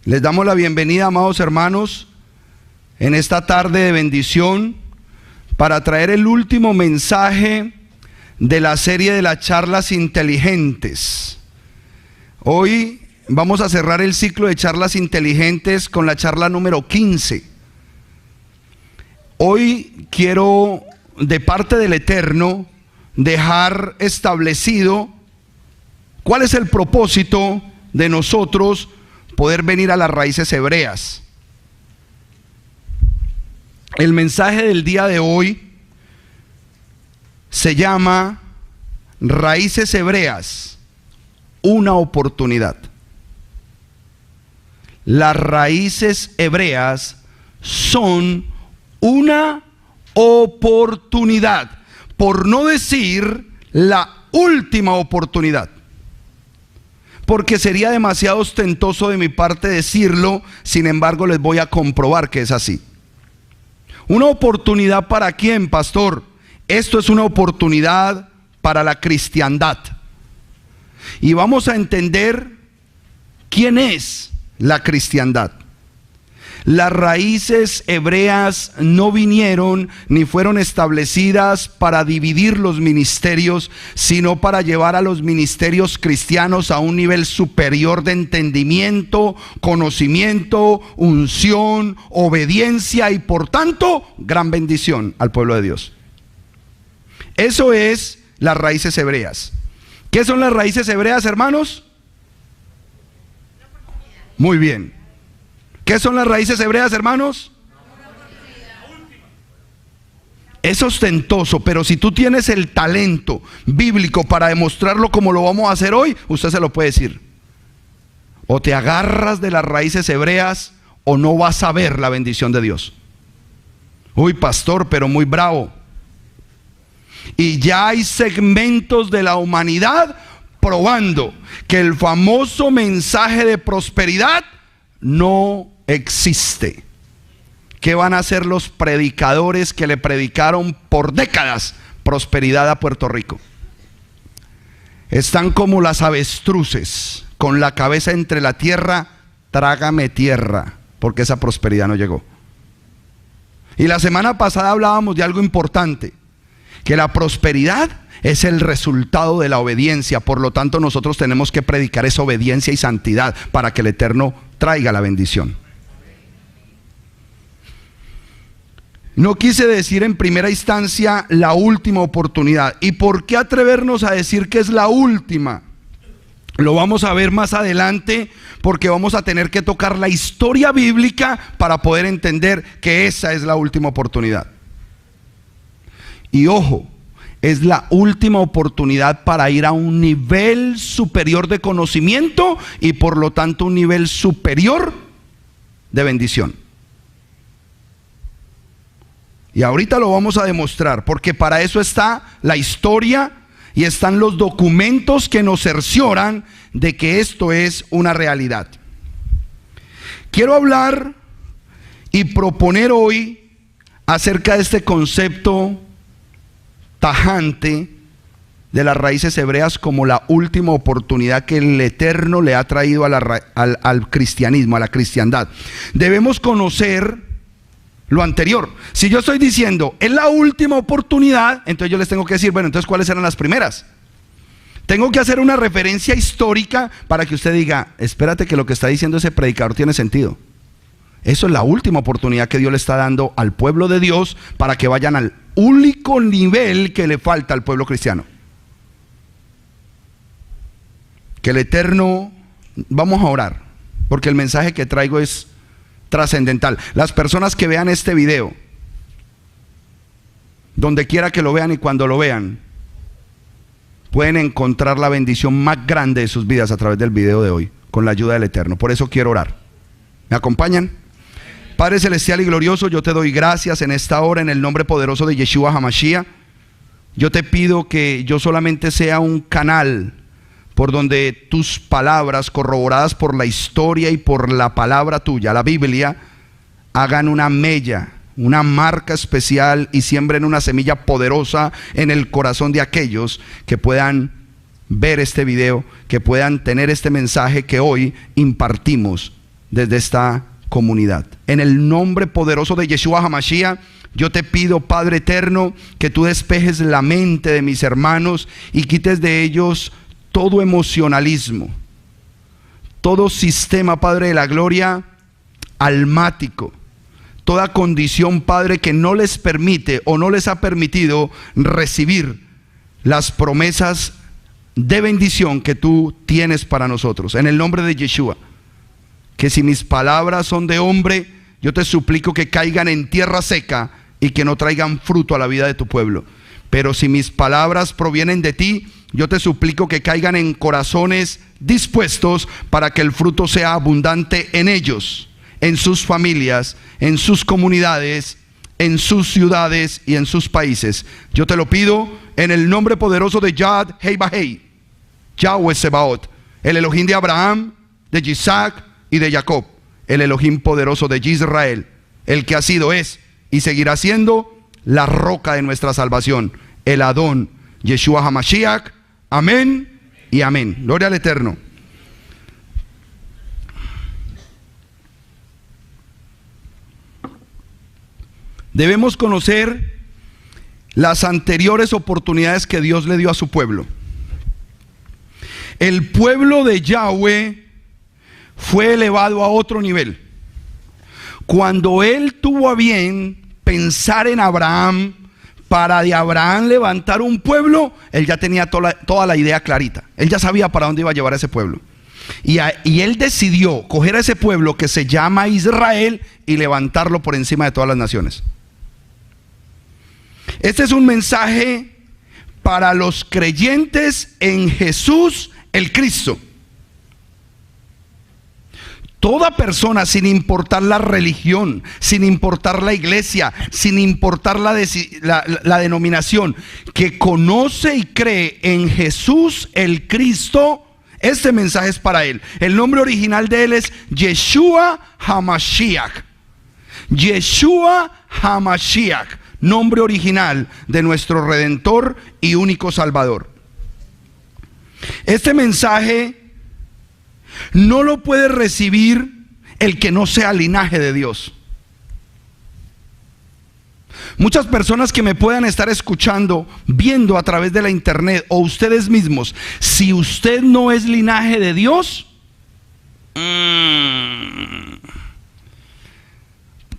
Les damos la bienvenida, amados hermanos, en esta tarde de bendición para traer el último mensaje de la serie de las charlas inteligentes. Hoy vamos a cerrar el ciclo de charlas inteligentes con la charla número 15. Hoy quiero, de parte del Eterno, dejar establecido cuál es el propósito de nosotros poder venir a las raíces hebreas. El mensaje del día de hoy se llama Raíces Hebreas, una oportunidad. Las raíces hebreas son una oportunidad, por no decir la última oportunidad, porque sería demasiado ostentoso de mi parte decirlo. Sin embargo, les voy a comprobar que es así. ¿Una oportunidad para quién, pastor? Esto es una oportunidad para la cristiandad. Y vamos a entender quién es la cristiandad. Las raíces hebreas no vinieron ni fueron establecidas para dividir los ministerios, sino para llevar a los ministerios cristianos a un nivel superior de entendimiento, conocimiento, unción, obediencia y por tanto gran bendición al pueblo de Dios. Eso es las raíces hebreas. ¿Qué son las raíces hebreas, hermanos? Muy bien. ¿Qué son las raíces hebreas, hermanos? Es ostentoso, pero si tú tienes el talento bíblico para demostrarlo como lo vamos a hacer hoy, usted se lo puede decir. O te agarras de las raíces hebreas o no vas a ver la bendición de Dios. Uy, pastor, pero muy bravo. Y ya hay segmentos de la humanidad probando que el famoso mensaje de prosperidad no existe. ¿Qué van a hacer los predicadores que le predicaron por décadas prosperidad a Puerto Rico? Están como las avestruces, con la cabeza entre la tierra, trágame tierra, porque esa prosperidad no llegó. Y la semana pasada hablábamos de algo importante, que la prosperidad es el resultado de la obediencia. Por lo tanto, nosotros tenemos que predicar esa obediencia y santidad para que el Eterno traiga la bendición. No quise decir en primera instancia la última oportunidad. ¿Y por qué atrevernos a decir que es la última? Lo vamos a ver más adelante, porque vamos a tener que tocar la historia bíblica para poder entender que esa es la última oportunidad. Y ojo, es la última oportunidad para ir a un nivel superior de conocimiento y por lo tanto un nivel superior de bendición. Y ahorita lo vamos a demostrar, porque para eso está la historia y están los documentos que nos cercioran de que esto es una realidad. Quiero hablar y proponer hoy acerca de este concepto tajante de las raíces hebreas como la última oportunidad que el Eterno le ha traído al cristianismo, a la cristiandad. Debemos conocer lo anterior. Si yo estoy diciendo es la última oportunidad, entonces yo les tengo que decir, bueno, entonces ¿cuáles eran las primeras? Tengo que hacer una referencia histórica para que usted diga, espérate, que lo que está diciendo ese predicador tiene sentido. Eso es la última oportunidad que Dios le está dando al pueblo de Dios para que vayan al único nivel que le falta al pueblo cristiano. Que el Eterno, vamos a orar, porque el mensaje que traigo es trascendental. Las personas que vean este video, donde quiera que lo vean y cuando lo vean, pueden encontrar la bendición más grande de sus vidas a través del video de hoy, con la ayuda del Eterno. Por eso quiero orar. ¿Me acompañan? Padre celestial y glorioso, yo te doy gracias en esta hora en el nombre poderoso de Yeshua HaMashiach. Yo te pido que yo solamente sea un canal por donde tus palabras, corroboradas por la historia y por la palabra tuya, la Biblia, hagan una mella, una marca especial y siembren una semilla poderosa en el corazón de aquellos que puedan ver este video, que puedan tener este mensaje que hoy impartimos desde esta comunidad. En el nombre poderoso de Yeshua HaMashiach, yo te pido, Padre eterno, que tú despejes la mente de mis hermanos y quites de ellos todo emocionalismo, todo sistema, Padre de la gloria, almático, toda condición, Padre, que no les permite o no les ha permitido recibir las promesas de bendición que tú tienes para nosotros. En el nombre de Yeshua, que si mis palabras son de hombre, yo te suplico que caigan en tierra seca y que no traigan fruto a la vida de tu pueblo. Pero si mis palabras provienen de ti, yo te suplico que caigan en corazones dispuestos para que el fruto sea abundante en ellos, en sus familias, en sus comunidades, en sus ciudades y en sus países. Yo te lo pido en el nombre poderoso de Yad Hei Bahei, Yahweh Sebaot, el Elohim de Abraham, de Isaac y de Jacob, el Elohim poderoso de Israel, el que ha sido, es y seguirá siendo la roca de nuestra salvación, el Adón, Yeshua HaMashiach. Amén y amén. Gloria al Eterno. Debemos conocer las anteriores oportunidades que Dios le dio a su pueblo. El pueblo de Yahweh fue elevado a otro nivel. Cuando él tuvo a bien pensar en Abraham, para de Abraham levantar un pueblo, él ya tenía toda la idea clarita. Él ya sabía para dónde iba a llevar a ese pueblo. Y él decidió coger a ese pueblo que se llama Israel y levantarlo por encima de todas las naciones. Este es un mensaje para los creyentes en Jesús el Cristo. Toda persona, sin importar la religión, sin importar la iglesia, sin importar la denominación, que conoce y cree en Jesús el Cristo, este mensaje es para él. El nombre original de él es Yeshua HaMashiach. Yeshua HaMashiach, nombre original de nuestro Redentor y único Salvador. Este mensaje no lo puede recibir el que no sea linaje de Dios. Muchas personas que me puedan estar escuchando, viendo a través de la internet o ustedes mismos, si usted no es linaje de Dios,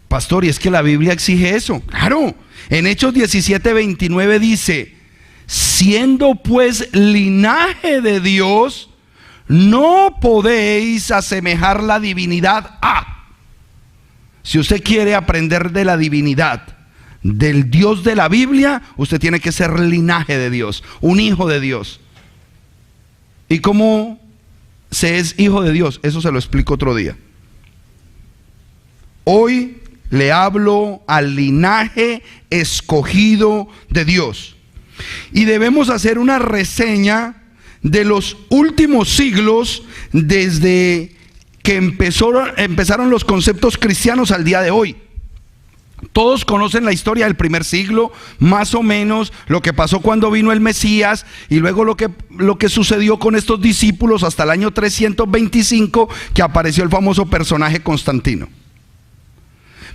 pastor, y es que la Biblia exige eso. Claro, en Hechos 17:29 dice: siendo pues linaje de Dios, no podéis asemejar la divinidad a. Si usted quiere aprender de la divinidad del Dios de la Biblia, usted tiene que ser linaje de Dios, un hijo de Dios. ¿Y cómo se es hijo de Dios? Eso se lo explico otro día. Hoy le hablo al linaje escogido de Dios. Y debemos hacer una reseña de los últimos siglos, desde que empezaron los conceptos cristianos al día de hoy. Todos conocen la historia del primer siglo, más o menos lo que pasó cuando vino el Mesías, y luego lo que sucedió con estos discípulos hasta el año 325, que apareció el famoso personaje Constantino.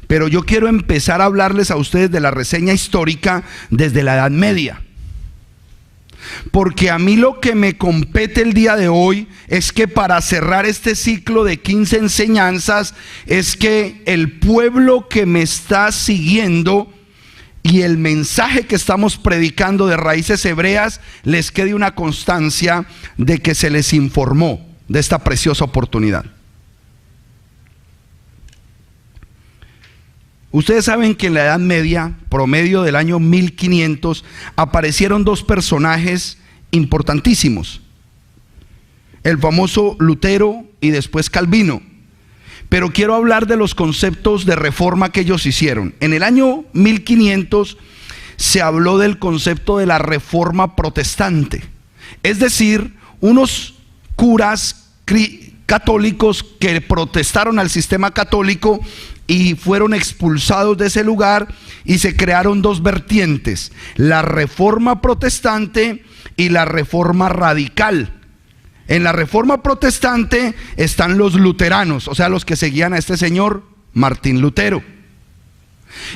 Pero yo quiero empezar a hablarles a ustedes de la reseña histórica desde la Edad Media. Porque a mí lo que me compete el día de hoy es que, para cerrar este ciclo de 15 enseñanzas, es que el pueblo que me está siguiendo y el mensaje que estamos predicando de raíces hebreas les quede una constancia de que se les informó de esta preciosa oportunidad. Ustedes saben que en la Edad Media, promedio del año 1500, aparecieron dos personajes importantísimos: el famoso Lutero y después Calvino. Pero quiero hablar de los conceptos de reforma que ellos hicieron. En el año 1500 se habló del concepto de la reforma protestante, es decir, unos curas católicos que protestaron al sistema católico y fueron expulsados de ese lugar, y se crearon dos vertientes: la reforma protestante y la reforma radical. En la Reforma Protestante están los luteranos, o sea, los que seguían a este señor Martín Lutero.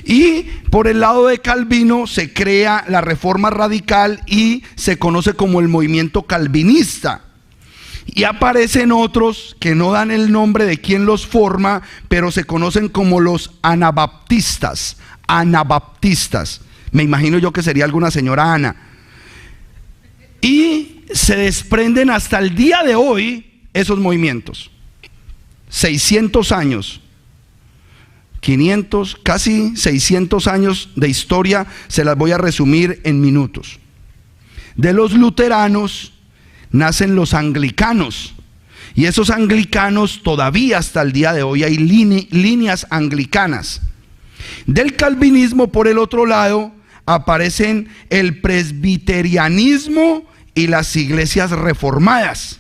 Y por el lado de Calvino se crea la Reforma Radical y se conoce como el movimiento calvinista. Y aparecen otros que no dan el nombre de quién los forma, pero se conocen como los anabaptistas. Anabaptistas. Me imagino yo que sería alguna señora Ana. Y se desprenden hasta el día de hoy esos movimientos. 600 años, 500, casi 600 años de historia, se las voy a resumir en minutos. De los luteranos nacen los anglicanos, y esos anglicanos todavía hasta el día de hoy hay líneas anglicanas. Del calvinismo, por el otro lado, aparecen el presbiterianismo y las iglesias reformadas.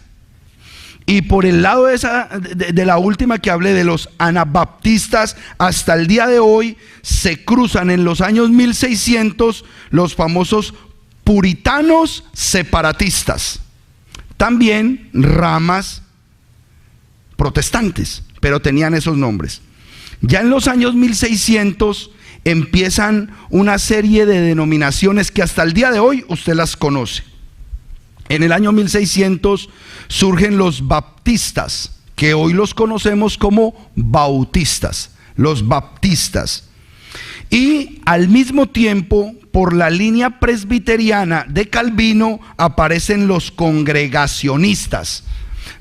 Y por el lado de la última que hablé, de los anabaptistas, hasta el día de hoy se cruzan en los años 1600 los famosos puritanos separatistas, también ramas protestantes, pero tenían esos nombres. Ya en los años 1600 empiezan una serie de denominaciones que hasta el día de hoy usted las conoce. En el año 1600 surgen los baptistas, que hoy los conocemos como bautistas, los baptistas. Y al mismo tiempo, por la línea presbiteriana de Calvino, aparecen los congregacionistas.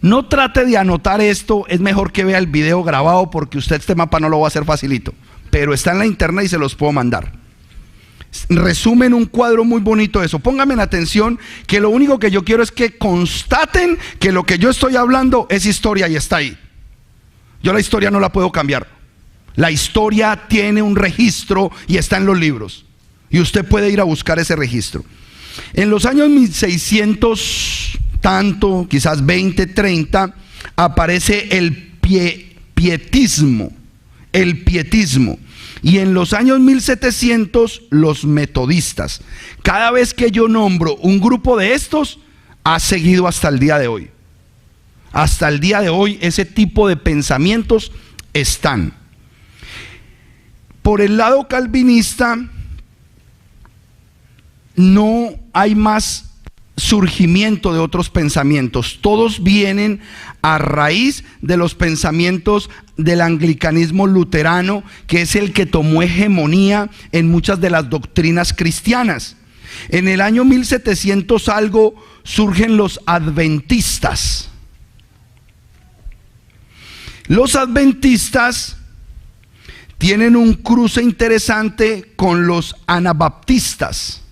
No trate de anotar esto, es mejor que vea el video grabado, porque usted este mapa no lo va a hacer facilito, pero está en la internet y se los puedo mandar. Resumen un cuadro muy bonito de eso. Pónganme en atención, que lo único que yo quiero es que constaten que lo que yo estoy hablando es historia y está ahí. Yo la historia no la puedo cambiar. La historia tiene un registro y está en los libros, y usted puede ir a buscar ese registro. En los años 1600 tanto, quizás 20, 30, aparece el pietismo. El pietismo. Y en los años 1700 los metodistas. Cada vez que yo nombro un grupo de estos, ha seguido hasta el día de hoy. Hasta el día de hoy ese tipo de pensamientos están. Por el lado calvinista no hay más surgimiento de otros pensamientos. Todos vienen a raíz de los pensamientos del anglicanismo luterano, que es el que tomó hegemonía en muchas de las doctrinas cristianas. En el año 1700 algo surgen los adventistas. Los adventistas tienen un cruce interesante con los anabaptistas.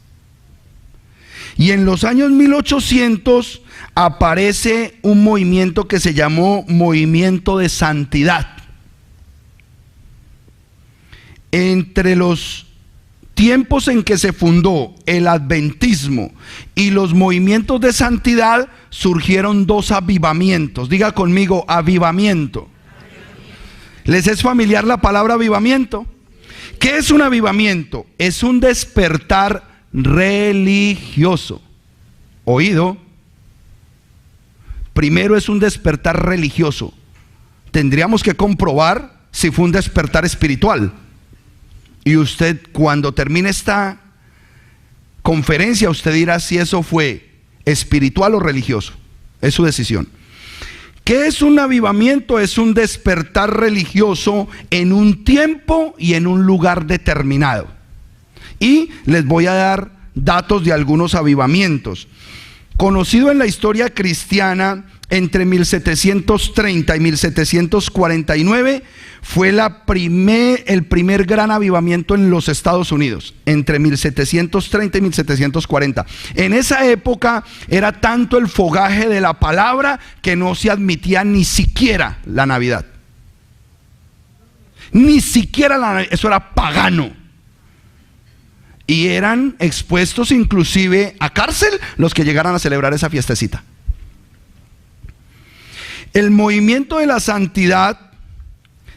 Y en los años 1800 aparece un movimiento que se llamó Movimiento de Santidad. Entre los tiempos en que se fundó el adventismo y los movimientos de santidad surgieron dos avivamientos. Diga conmigo, avivamiento. ¿Les es familiar la palabra avivamiento? ¿Qué es un avivamiento? Es un despertar religioso. Oído. Primero es un despertar religioso. Tendríamos que comprobar si fue un despertar espiritual. Y usted, cuando termine esta conferencia, usted dirá si eso fue espiritual o religioso. Es su decisión. ¿Qué es un avivamiento? Es un despertar religioso en un tiempo y en un lugar determinado. Y les voy a dar datos de algunos avivamientos. Conocido en la historia cristiana, entre 1730 y 1749 fue el primer gran avivamiento en los Estados Unidos, entre 1730 y 1740. En esa época era tanto el fogaje de la palabra que no se admitía ni siquiera la Navidad. Ni siquiera la Navidad, eso era pagano. Y eran expuestos inclusive a cárcel los que llegaran a celebrar esa fiestecita. El movimiento de la santidad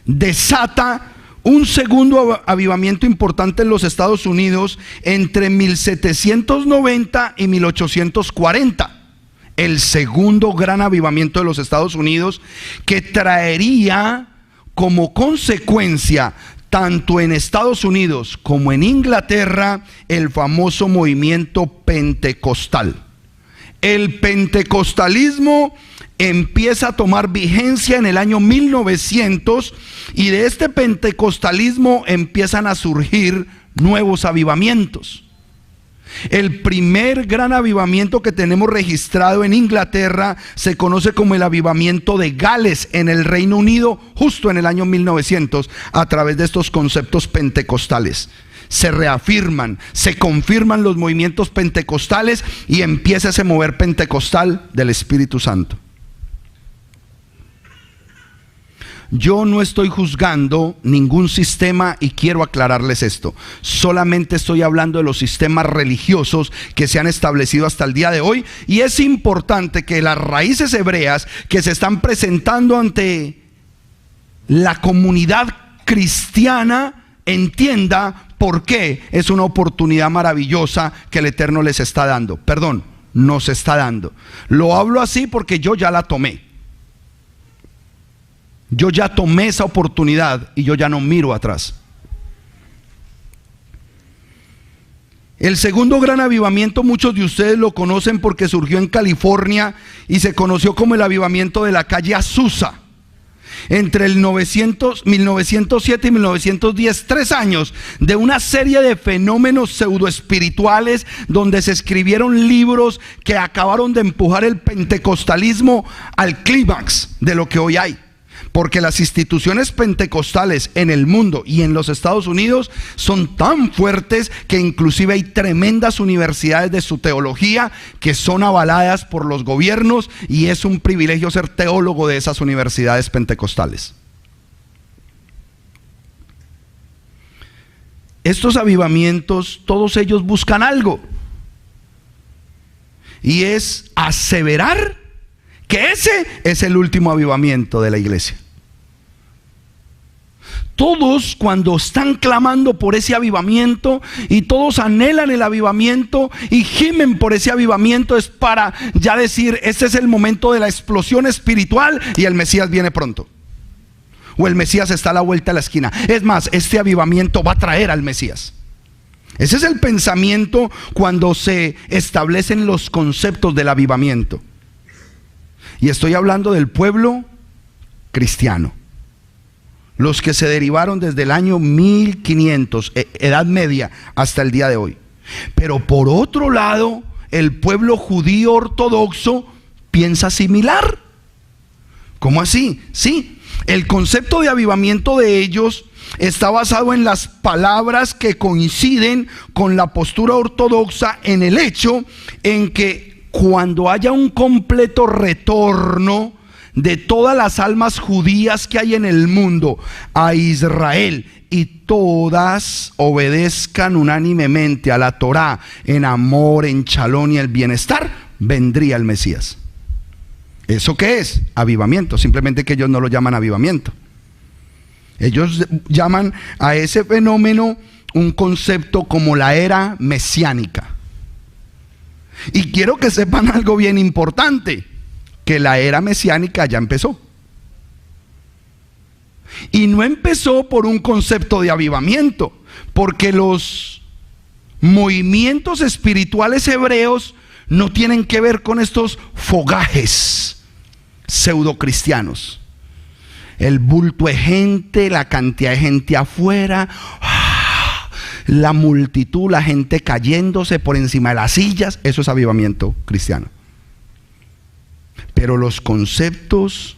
desata un segundo avivamiento importante en los Estados Unidos entre 1790 y 1840. el segundo gran avivamiento de los Estados Unidos, que traería como consecuencia, tanto en Estados Unidos como en Inglaterra, el famoso movimiento pentecostal. El pentecostalismo empieza a tomar vigencia en el año 1900 y de este pentecostalismo empiezan a surgir nuevos avivamientos. El primer gran avivamiento que tenemos registrado en Inglaterra se conoce como el avivamiento de Gales en el Reino Unido, justo en el año 1900, a través de estos conceptos pentecostales. Se reafirman, se confirman los movimientos pentecostales y empieza ese mover pentecostal del Espíritu Santo. Yo no estoy juzgando ningún sistema y quiero aclararles esto. Solamente estoy hablando de los sistemas religiosos que se han establecido hasta el día de hoy. Y es importante que las raíces hebreas que se están presentando ante la comunidad cristiana entienda por qué es una oportunidad maravillosa que el Eterno les está dando. Perdón, nos está dando. Lo hablo así porque yo ya la tomé. Yo ya tomé esa oportunidad y yo ya no miro atrás. El segundo gran avivamiento, muchos de ustedes lo conocen porque surgió en California y se conoció como el avivamiento de la calle Azusa. Entre el 1907 y 1910, 3 años de una serie de fenómenos pseudoespirituales donde se escribieron libros que acabaron de empujar el pentecostalismo al clímax de lo que hoy hay. Porque las instituciones pentecostales en el mundo y en los Estados Unidos son tan fuertes que inclusive hay tremendas universidades de su teología que son avaladas por los gobiernos y es un privilegio ser teólogo de esas universidades pentecostales. Estos avivamientos, todos ellos buscan algo, y es aseverar que ese es el último avivamiento de la iglesia. Todos, cuando están clamando por ese avivamiento y todos anhelan el avivamiento y gimen por ese avivamiento, es para ya decir: este es el momento de la explosión espiritual y el Mesías viene pronto, o el Mesías está a la vuelta de la esquina. Es más, este avivamiento va a traer al Mesías. Ese es el pensamiento cuando se establecen los conceptos del avivamiento. Y estoy hablando del pueblo cristiano, los que se derivaron desde el año 1500, Edad Media, hasta el día de hoy. Pero por otro lado, el pueblo judío ortodoxo piensa similar. ¿Cómo así? Sí, el concepto de avivamiento de ellos está basado en las palabras que coinciden con la postura ortodoxa, en el hecho en que cuando haya un completo retorno de todas las almas judías que hay en el mundo a Israel y todas obedezcan unánimemente a la Torá en amor, en shalom y el bienestar, vendría el Mesías. ¿Eso qué es? Avivamiento. Simplemente que ellos no lo llaman avivamiento. Ellos llaman a ese fenómeno un concepto como la era mesiánica. Y quiero que sepan algo bien importante, que la era mesiánica ya empezó. Y no empezó por un concepto de avivamiento, porque los movimientos espirituales hebreos no tienen que ver con estos fogajes pseudocristianos. El bulto de gente, la cantidad de gente afuera, la multitud, la gente cayéndose por encima de las sillas, eso es avivamiento cristiano. Pero los conceptos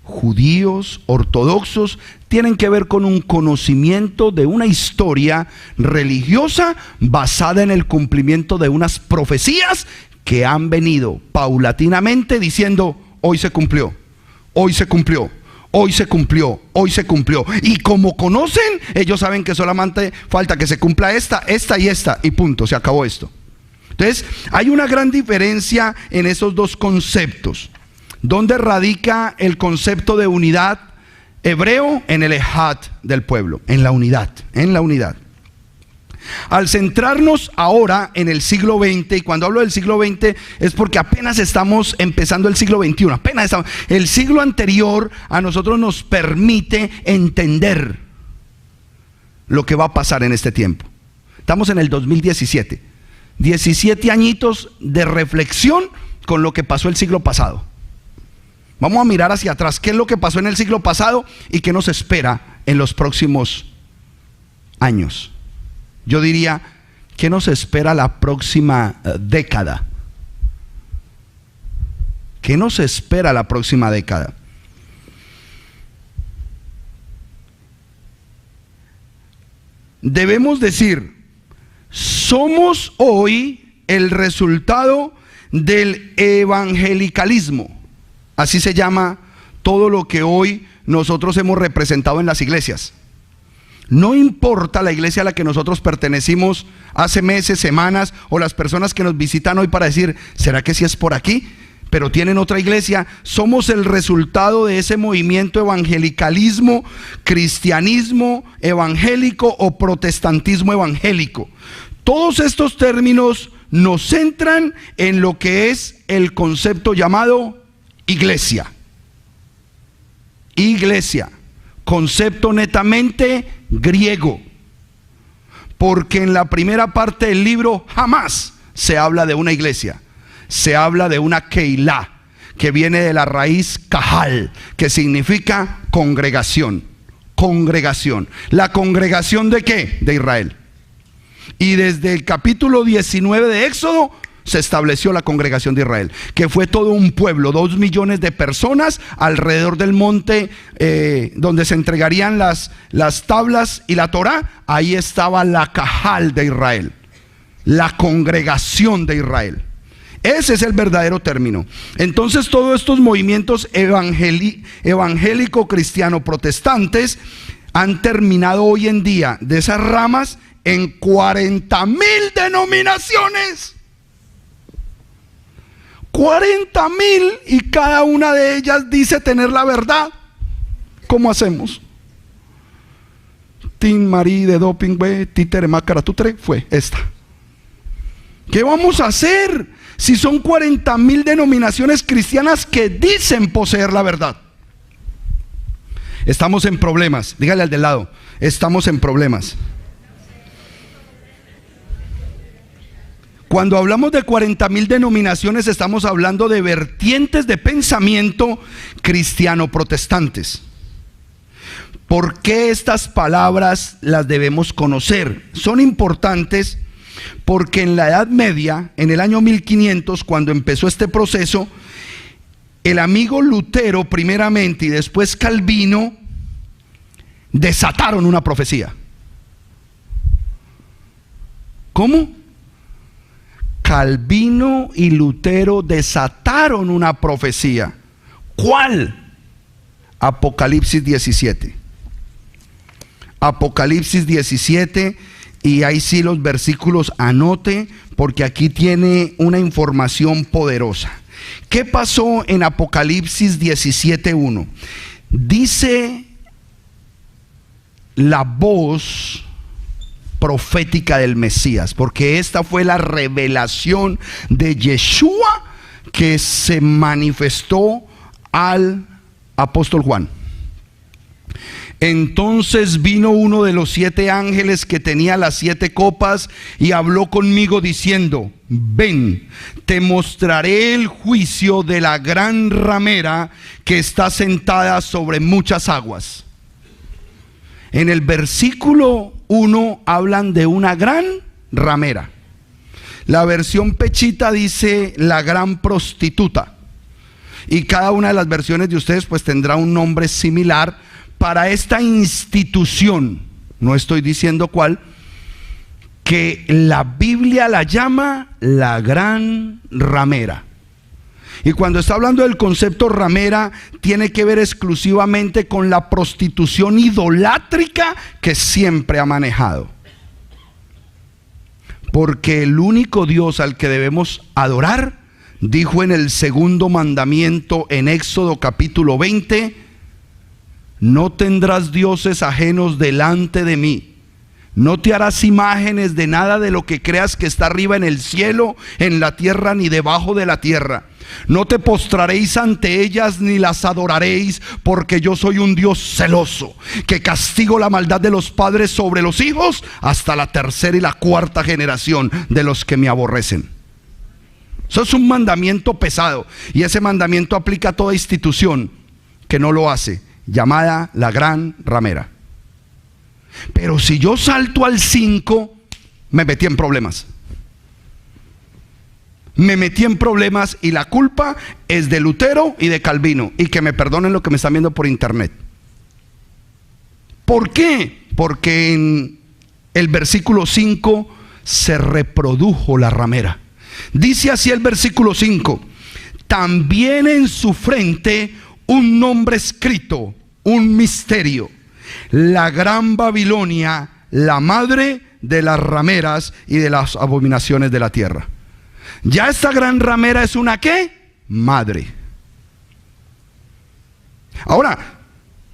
judíos, ortodoxos, tienen que ver con un conocimiento de una historia religiosa basada en el cumplimiento de unas profecías que han venido paulatinamente diciendo: hoy se cumplió, hoy se cumplió, hoy se cumplió, hoy se cumplió. Y como conocen, ellos saben que solamente falta que se cumpla esta y esta, y punto, se acabó esto. Entonces, hay una gran diferencia en esos dos conceptos. ¿Dónde radica el concepto de unidad hebreo? En el ejad del pueblo, en la unidad, en la unidad. Al centrarnos ahora en el siglo XX, y cuando hablo del siglo XX es porque apenas estamos empezando el siglo XXI, el siglo anterior a nosotros nos permite entender lo que va a pasar en este tiempo. Estamos en el 2017, 17 añitos de reflexión con lo que pasó el siglo pasado. Vamos a mirar hacia atrás, qué es lo que pasó en el siglo pasado y qué nos espera en los próximos años. Yo diría, ¿qué nos espera la próxima década? ¿Qué nos espera la próxima década? Debemos decir, somos hoy el resultado del evangelicalismo. Así se llama todo lo que hoy nosotros hemos representado en las iglesias. No importa la iglesia a la que nosotros pertenecimos hace meses, semanas, o las personas que nos visitan hoy para decir, ¿será que sí es por aquí? Pero tienen otra iglesia. Somos el resultado de ese movimiento evangelicalismo, cristianismo evangélico o protestantismo evangélico. Todos estos términos nos centran en lo que es el concepto llamado iglesia. Iglesia, concepto netamente griego, porque en la primera parte del libro jamás se habla de una iglesia, se habla de una keilá, que viene de la raíz kahal, que significa congregación. Congregación. ¿La congregación de qué? De Israel. Y desde el capítulo 19 de Éxodo se estableció la congregación de Israel, que fue todo un pueblo, 2 millones de personas alrededor del monte donde se entregarían las tablas y la Torá. Ahí estaba la Cajal de Israel, la congregación de Israel. Ese es el verdadero término. Entonces todos estos movimientos evangélico-cristiano-protestantes han terminado hoy en día de esas ramas en 40,000 denominaciones. 40,000, y cada una de ellas dice tener la verdad. ¿Cómo hacemos? Tin Marí de Doping, Títere Mácara Tutre, fue esta. ¿Qué vamos a hacer si son 40,000 denominaciones cristianas que dicen poseer la verdad? Estamos en problemas. Dígale al del lado, estamos en problemas. Cuando hablamos de 40,000 denominaciones, estamos hablando de vertientes de pensamiento cristiano-protestantes. ¿Por qué estas palabras las debemos conocer? Son importantes porque en la Edad Media, en el año 1500, cuando empezó este proceso, el amigo Lutero primeramente y después Calvino desataron una profecía. ¿Cómo? Calvino y Lutero desataron una profecía. ¿Cuál? Apocalipsis 17. Apocalipsis 17, y ahí sí los versículos anote, porque aquí tiene una información poderosa. ¿Qué pasó en Apocalipsis 17:1? Dice la voz profética del Mesías, porque esta fue la revelación de Yeshua que se manifestó al apóstol Juan. Entonces vino uno de los 7 ángeles que tenía las 7 copas y habló conmigo diciendo: ven, te mostraré el juicio de la gran ramera que está sentada sobre muchas aguas. En el versículo 1 hablan de una gran ramera. La versión Pechita dice la gran prostituta, y cada una de las versiones de ustedes pues tendrá un nombre similar para esta institución, no estoy diciendo cuál, que la Biblia la llama la gran ramera. Y cuando está hablando del concepto ramera, tiene que ver exclusivamente con la prostitución idolátrica que siempre ha manejado. Porque el único Dios al que debemos adorar, dijo en el segundo mandamiento en Éxodo capítulo 20, no tendrás dioses ajenos delante de mí, No te harás imágenes de nada de lo que creas que está arriba en el cielo, en la tierra, ni debajo de la tierra. No te postraréis ante ellas ni las adoraréis, porque yo soy un Dios celoso, que castigo la maldad de los padres sobre los hijos hasta la tercera y la cuarta generación de los que me aborrecen. Eso es un mandamiento pesado, y ese mandamiento aplica a toda institución que no lo hace, llamada la gran ramera. Pero si yo salto al 5, me metí en problemas. Me metí en problemas, y la culpa es de Lutero y de Calvino. Y que me perdonen lo que me están viendo por internet. ¿Por qué? Porque en el versículo 5 se reprodujo la ramera. Dice así el versículo 5: también en su frente un nombre escrito, un misterio: la gran Babilonia, la madre de las rameras y de las abominaciones de la tierra. Ya esta gran ramera es una ¿qué? Madre. Ahora,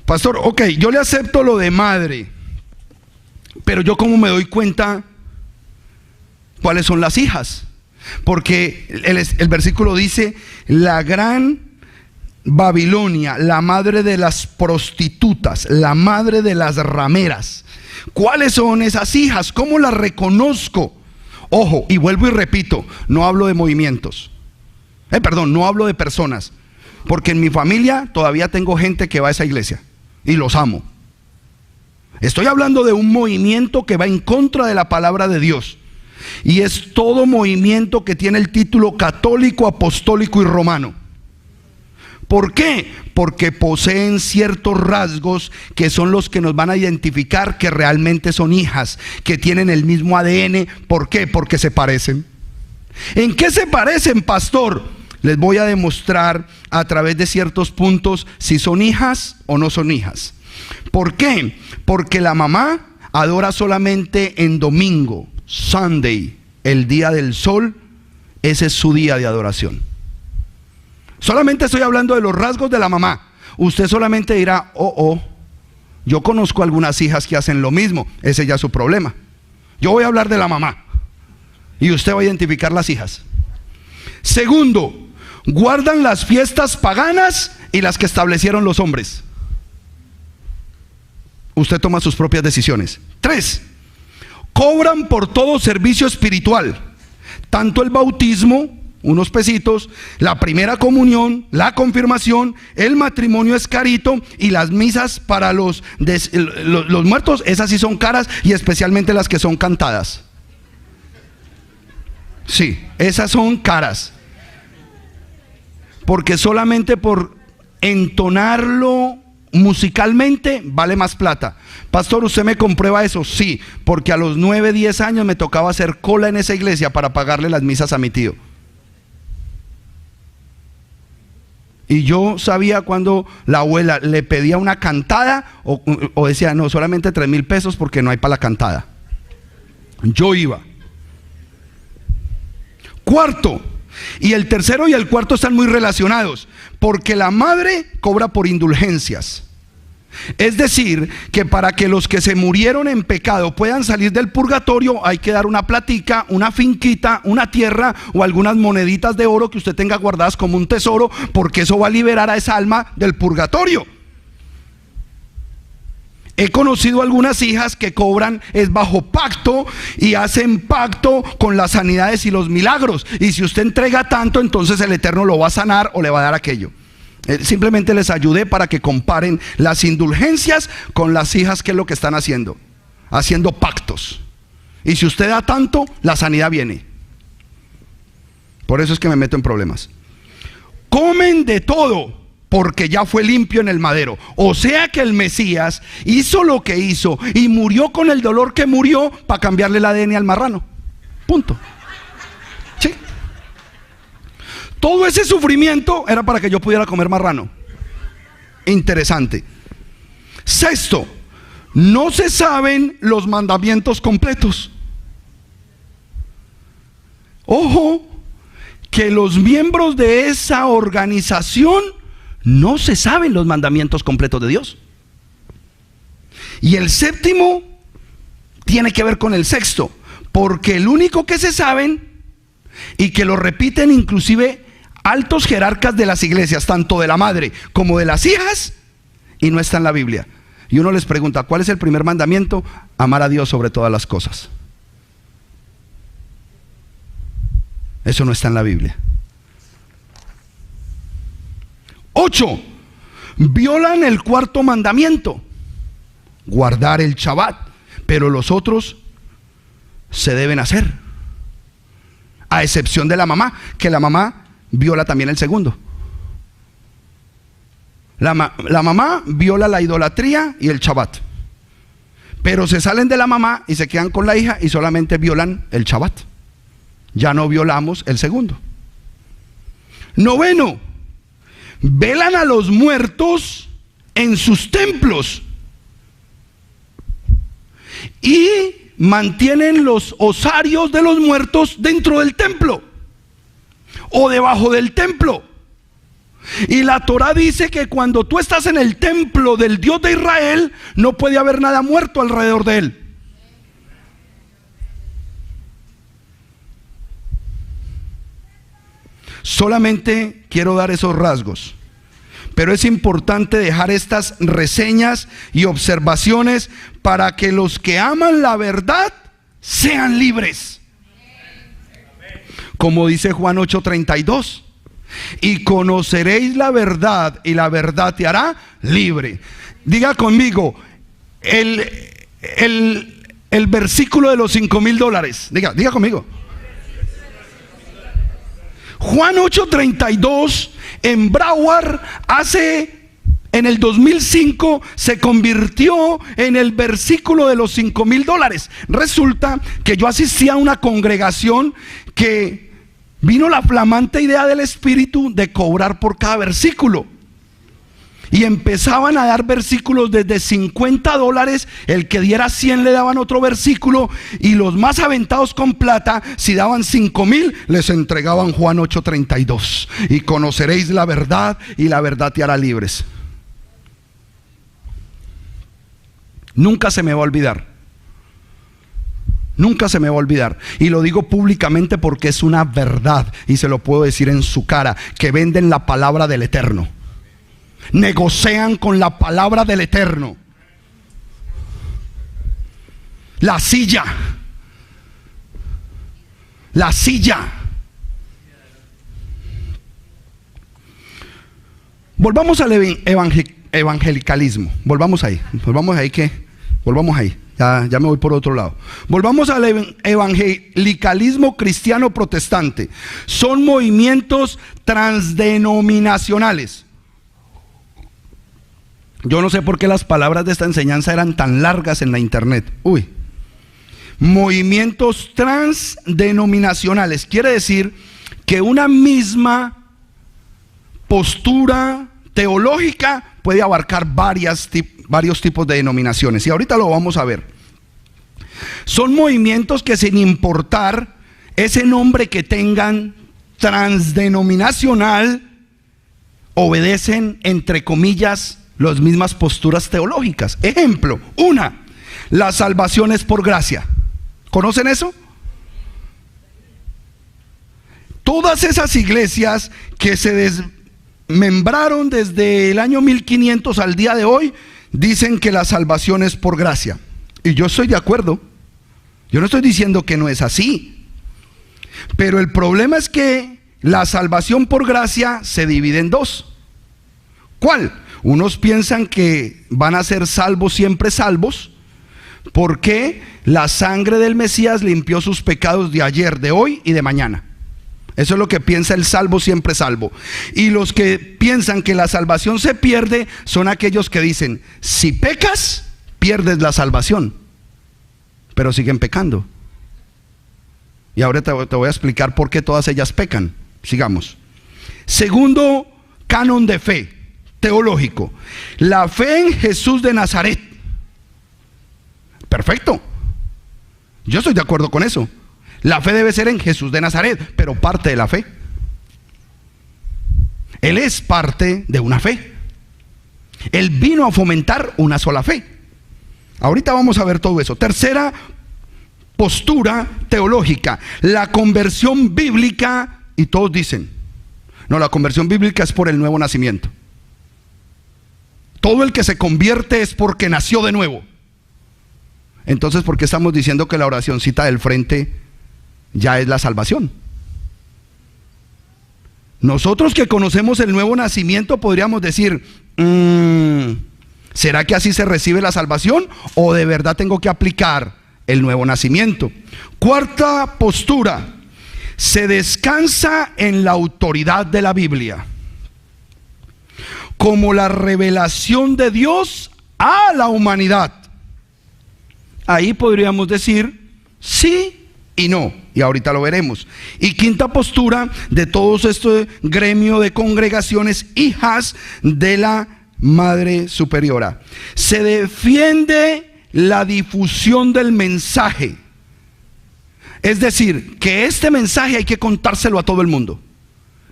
pastor, ok, yo le acepto lo de madre, pero yo ¿cómo me doy cuenta cuáles son las hijas? Porque el versículo dice: la gran Babilonia, la madre de las prostitutas, la madre de las rameras. ¿Cuáles son esas hijas? ¿Cómo las reconozco? Ojo, y vuelvo y repito, no hablo de movimientos. No hablo de personas. Porque en mi familia todavía tengo gente que va a esa iglesia y los amo. Estoy hablando de un movimiento que va en contra de la palabra de Dios. Y es todo movimiento que tiene el título católico, apostólico y romano. ¿Por qué? Porque poseen ciertos rasgos que son los que nos van a identificar que realmente son hijas, que tienen el mismo ADN. ¿Por qué? Porque se parecen. ¿En qué se parecen, pastor? Les voy a demostrar a través de ciertos puntos si son hijas o no son hijas. ¿Por qué? Porque la mamá adora solamente en domingo, Sunday, el día del sol. Ese es su día de adoración. Solamente estoy hablando de los rasgos de la mamá. Usted solamente dirá: yo conozco algunas hijas que hacen lo mismo. Ese ya es su problema. Yo voy a hablar de la mamá, y usted va a identificar las hijas. Segundo, guardan las fiestas paganas y las que establecieron los hombres. Usted toma sus propias decisiones. 3, cobran por todo servicio espiritual, tanto el bautismo, unos pesitos, la primera comunión, la confirmación, el matrimonio es carito, y las misas para los muertos, esas sí son caras, y especialmente las que son cantadas. Sí, esas son caras. Porque solamente por entonarlo musicalmente vale más plata. Pastor, ¿usted me comprueba eso? Sí, porque a los 9, 10 años me tocaba hacer cola en esa iglesia para pagarle las misas a mi tío. Y yo sabía cuando la abuela le pedía una cantada o decía: no, solamente 3,000 pesos porque no hay para la cantada. Yo iba. Cuarto, y el tercero y el cuarto están muy relacionados, porque la madre cobra por indulgencias. Es decir, que para que los que se murieron en pecado puedan salir del purgatorio, hay que dar una platica, una finquita, una tierra o algunas moneditas de oro que usted tenga guardadas como un tesoro, porque eso va a liberar a esa alma del purgatorio. He conocido algunas hijas que cobran es bajo pacto y hacen pacto con las sanidades y los milagros, y si usted entrega tanto, entonces el Eterno lo va a sanar o le va a dar aquello. Simplemente les ayudé para que comparen las indulgencias con las hijas. ¿Qué es lo que están haciendo? Haciendo pactos. Y si usted da tanto, la sanidad viene. Por eso es que me meto en problemas. Comen de todo, porque ya fue limpio en el madero. O sea que el Mesías hizo lo que hizo y murió con el dolor que murió para cambiarle el ADN al marrano. Punto. ¿Sí? Todo ese sufrimiento era para que yo pudiera comer marrano. Interesante. Sexto, no se saben los mandamientos completos. Ojo, que los miembros de esa organización no se saben los mandamientos completos de Dios. Y el séptimo, tiene que ver con el sexto, porque el único que se saben y que lo repiten inclusive altos jerarcas de las iglesias, tanto de la madre como de las hijas, y no está en la Biblia. Y uno les pregunta, ¿cuál es el primer mandamiento? Amar a Dios sobre todas las cosas. Eso no está en la Biblia. 8. Violan el cuarto mandamiento, guardar el Shabbat, pero los otros se deben hacer, a excepción de la mamá, que la mamá viola también el segundo. La mamá viola la idolatría y el Shabbat, pero se salen de la mamá y se quedan con la hija y solamente violan el Shabbat. Ya no violamos el segundo. 9. Velan a los muertos en sus templos y mantienen los osarios de los muertos dentro del templo o debajo del templo. Y la Torá dice que cuando tú estás en el templo del Dios de Israel, no puede haber nada muerto alrededor de él. Solamente quiero dar esos rasgos, pero es importante dejar estas reseñas y observaciones para que los que aman la verdad sean libres. Como dice Juan 8:32, y conoceréis la verdad y la verdad te hará libre. Diga conmigo el versículo de los $5,000. Diga conmigo. Juan 8:32 en Broward en el 2005 se convirtió en el versículo de los $5,000. Resulta que yo asistí a una congregación que vino la flamante idea del Espíritu de cobrar por cada versículo. Y empezaban a dar versículos desde $50, el que diera 100 le daban otro versículo, y los más aventados con plata, si daban 5,000, les entregaban Juan 8:32. Y conoceréis la verdad y la verdad te hará libres. Nunca se me va a olvidar. Nunca se me va a olvidar. Y lo digo públicamente porque es una verdad, y se lo puedo decir en su cara, que venden la palabra del Eterno. Negocian con la palabra del Eterno. La silla. Volvamos al evangelicalismo. Volvamos ahí. Ya me voy por otro lado. Volvamos al evangelicalismo cristiano protestante. Son movimientos transdenominacionales. Yo no sé por qué las palabras de esta enseñanza eran tan largas en la internet. Movimientos transdenominacionales. Quiere decir que una misma postura teológica puede abarcar varios tipos de denominaciones. Y ahorita lo vamos a ver. Son movimientos que, sin importar ese nombre que tengan, transdenominacional, obedecen, entre comillas, las mismas posturas teológicas. Ejemplo, la salvación es por gracia. ¿Conocen eso? Todas esas iglesias que se desmembraron desde el año 1500 al día de hoy, dicen que la salvación es por gracia. Y yo estoy de acuerdo. Yo no estoy diciendo que no es así. Pero el problema es que la salvación por gracia se divide en dos. ¿Cuál? Unos piensan que van a ser salvos, siempre salvos, porque la sangre del Mesías limpió sus pecados de ayer, de hoy y de mañana. Eso es lo que piensa el salvo, siempre salvo. Y los que piensan que la salvación se pierde son aquellos que dicen, si pecas, pierdes la salvación, pero siguen pecando. Y ahora te voy a explicar por qué todas ellas pecan. Sigamos. Segundo canon de fe teológico: la fe en Jesús de Nazaret. Perfecto, yo estoy de acuerdo con eso. La fe debe ser en Jesús de Nazaret, pero parte de la fe. Él es parte de una fe. Él vino a fomentar una sola fe. Ahorita vamos a ver todo eso. Tercera postura teológica, la conversión bíblica, y todos dicen, no, la conversión bíblica es por el nuevo nacimiento. Todo el que se convierte es porque nació de nuevo. Entonces, ¿por qué estamos diciendo que la oracioncita del frente ya es la salvación? Nosotros que conocemos el nuevo nacimiento podríamos decir, ¿será que así se recibe la salvación? ¿O de verdad tengo que aplicar el nuevo nacimiento? Cuarta postura, se descansa en la autoridad de la Biblia como la revelación de Dios a la humanidad. Ahí podríamos decir sí y no, y ahorita lo veremos. Y quinta postura de todo este gremio de congregaciones hijas de la Madre Superiora, se defiende la difusión del mensaje. Es decir, que este mensaje hay que contárselo a todo el mundo.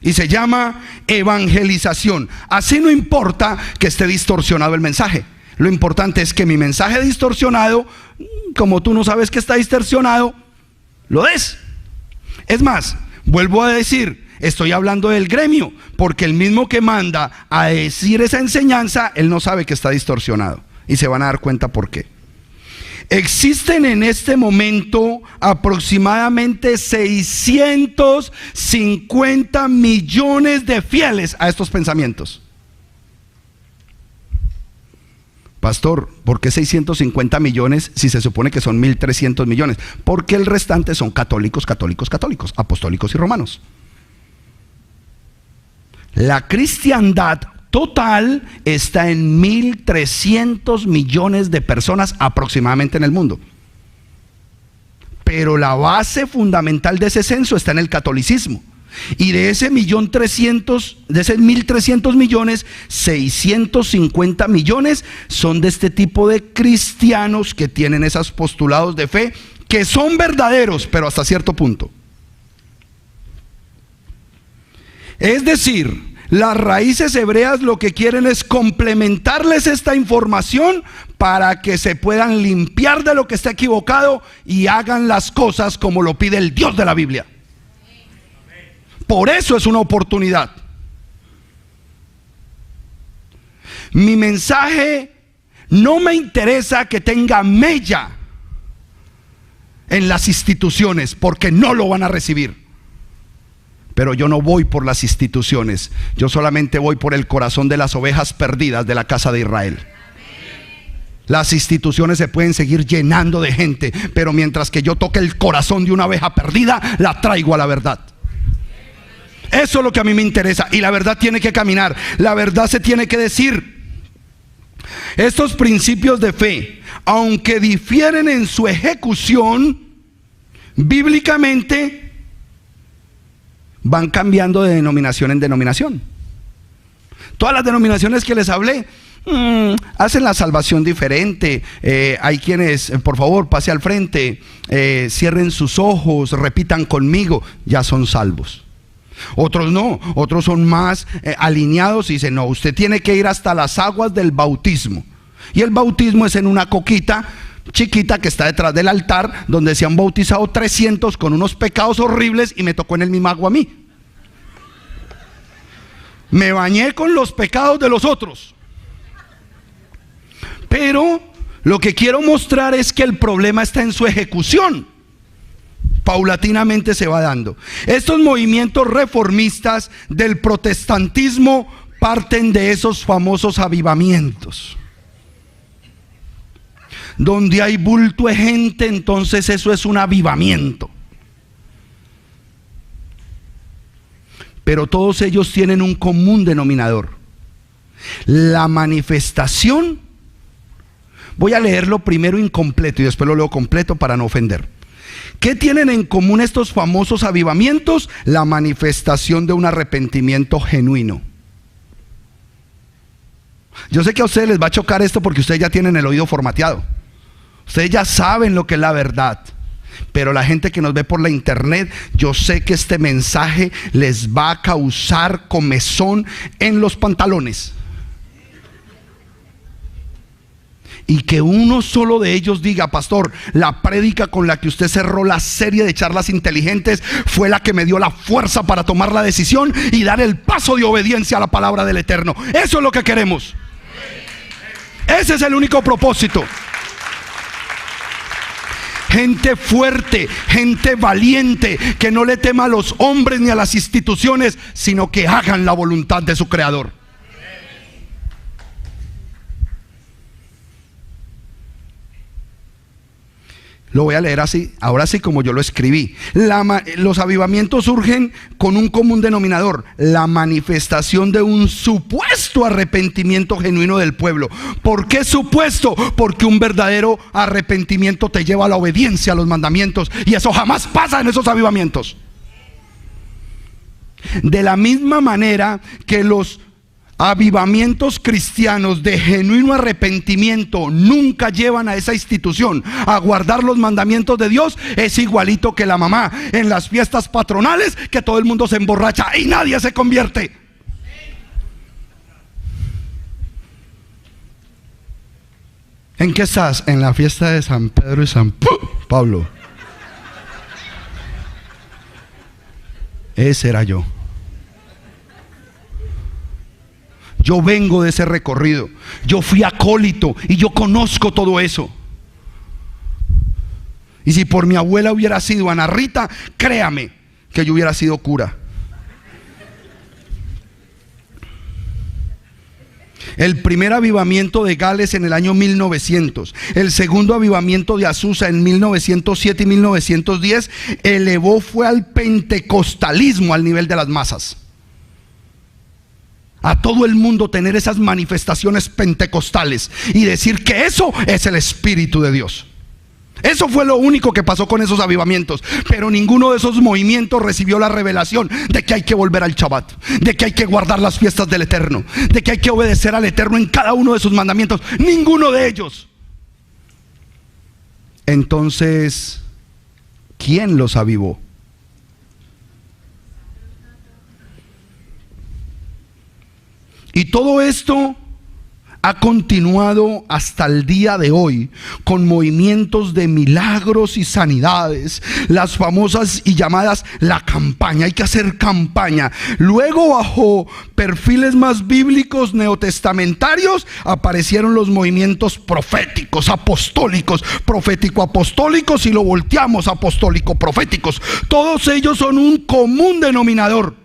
Y se llama evangelización. Así no importa que esté distorsionado el mensaje. Lo importante es que mi mensaje distorsionado, como tú no sabes que está distorsionado, lo des. Es más, vuelvo a decir, estoy hablando del gremio, porque el mismo que manda a decir esa enseñanza, él no sabe que está distorsionado. Y se van a dar cuenta por qué. Existen en este momento aproximadamente 650 millones de fieles a estos pensamientos. Pastor, ¿por qué 650 millones si se supone que son 1.300 millones? Porque el restante son católicos, apostólicos y romanos. La cristiandad total está en 1.300 millones de personas aproximadamente en el mundo. Pero la base fundamental de ese censo está en el catolicismo. Y de ese 1.300 millones, 650 millones son de este tipo de cristianos que tienen esos postulados de fe, que son verdaderos, pero hasta cierto punto. Es decir, las raíces hebreas lo que quieren es complementarles esta información para que se puedan limpiar de lo que está equivocado y hagan las cosas como lo pide el Dios de la Biblia. Por eso es una oportunidad. Mi mensaje no me interesa que tenga mella en las instituciones, porque no lo van a recibir. Pero yo no voy por las instituciones, yo solamente voy por el corazón de las ovejas perdidas de la casa de Israel. Las instituciones se pueden seguir llenando de gente, pero mientras que yo toque el corazón de una oveja perdida, la traigo a la verdad. Eso es lo que a mí me interesa, y la verdad tiene que caminar, la verdad se tiene que decir. Estos principios de fe, aunque difieren en su ejecución, bíblicamente van cambiando de denominación en denominación. Todas las denominaciones que les hablé hacen la salvación diferente. Hay quienes, por favor, pase al frente, cierren sus ojos, repitan conmigo, ya son salvos. Otros no, otros son más alineados y dicen, no, usted tiene que ir hasta las aguas del bautismo. Y el bautismo es en una coquita chiquita que está detrás del altar, donde se han bautizado 300 con unos pecados horribles, y me tocó en el mismo agua a mí. Me bañé con los pecados de los otros. Pero lo que quiero mostrar es que el problema está en su ejecución. Paulatinamente se va dando. Estos movimientos reformistas del protestantismo parten de esos famosos avivamientos. Donde hay bulto de gente, entonces eso es un avivamiento. Pero todos ellos tienen un común denominador: la manifestación. Voy a leerlo primero incompleto y después lo leo completo para no ofender. ¿Qué tienen en común estos famosos avivamientos? La manifestación de un arrepentimiento genuino. Yo sé que a ustedes les va a chocar esto porque ustedes ya tienen el oído formateado. Ustedes ya saben lo que es la verdad. Pero la gente que nos ve por la internet, yo sé que este mensaje les va a causar comezón en los pantalones. y que uno solo de ellos diga: pastor, la prédica con la que usted cerró la serie de charlas inteligentes fue la que me dio la fuerza para tomar la decisión y dar el paso de obediencia a la palabra del Eterno. Eso es lo que queremos. Ese es el único propósito. Gente fuerte, gente valiente, que no le tema a los hombres ni a las instituciones, sino que hagan la voluntad de su Creador. Lo voy a leer así, ahora sí como yo lo escribí. Los avivamientos surgen con un común denominador: la manifestación de un supuesto arrepentimiento genuino del pueblo. ¿Por qué supuesto? Porque un verdadero arrepentimiento te lleva a la obediencia a los mandamientos, y eso jamás pasa en esos avivamientos. De la misma manera que los avivamientos cristianos de genuino arrepentimiento nunca llevan a esa institución a guardar los mandamientos de Dios, es igualito que la mamá en las fiestas patronales, que todo el mundo se emborracha y nadie se convierte. ¿En qué estás? En la fiesta de San Pedro y San Pablo. Ese era yo. Yo vengo de ese recorrido. Yo fui acólito y yo conozco todo eso. Y si por mi abuela hubiera sido Ana Rita, créame que yo hubiera sido cura. El primer avivamiento de Gales en el año 1900, el segundo avivamiento de Azusa en 1907 y 1910, fue al pentecostalismo al nivel de las masas. A todo el mundo tener esas manifestaciones pentecostales y decir que eso es el Espíritu de Dios. Eso fue lo único que pasó con esos avivamientos. Pero ninguno de esos movimientos recibió la revelación de que hay que volver al Shabbat, de que hay que guardar las fiestas del Eterno, de que hay que obedecer al Eterno en cada uno de sus mandamientos. Ninguno de ellos. Entonces, ¿quién los avivó? Y todo esto ha continuado hasta el día de hoy, con movimientos de milagros y sanidades, las famosas y llamadas la campaña. Hay que hacer campaña. Luego, bajo perfiles más bíblicos neotestamentarios, aparecieron los movimientos proféticos, apostólicos, profético-apostólicos, y lo volteamos apostólico-proféticos. Todos ellos son un común denominador.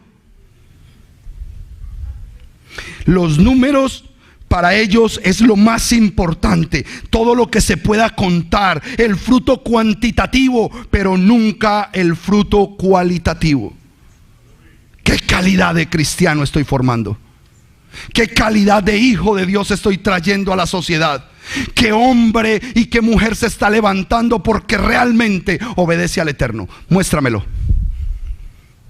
Los números para ellos es lo más importante, todo lo que se pueda contar, el fruto cuantitativo, pero nunca el fruto cualitativo. ¿Qué calidad de cristiano estoy formando? ¿Qué calidad de hijo de Dios estoy trayendo a la sociedad? ¿Qué hombre y qué mujer se está levantando porque realmente obedece al Eterno? Muéstramelo.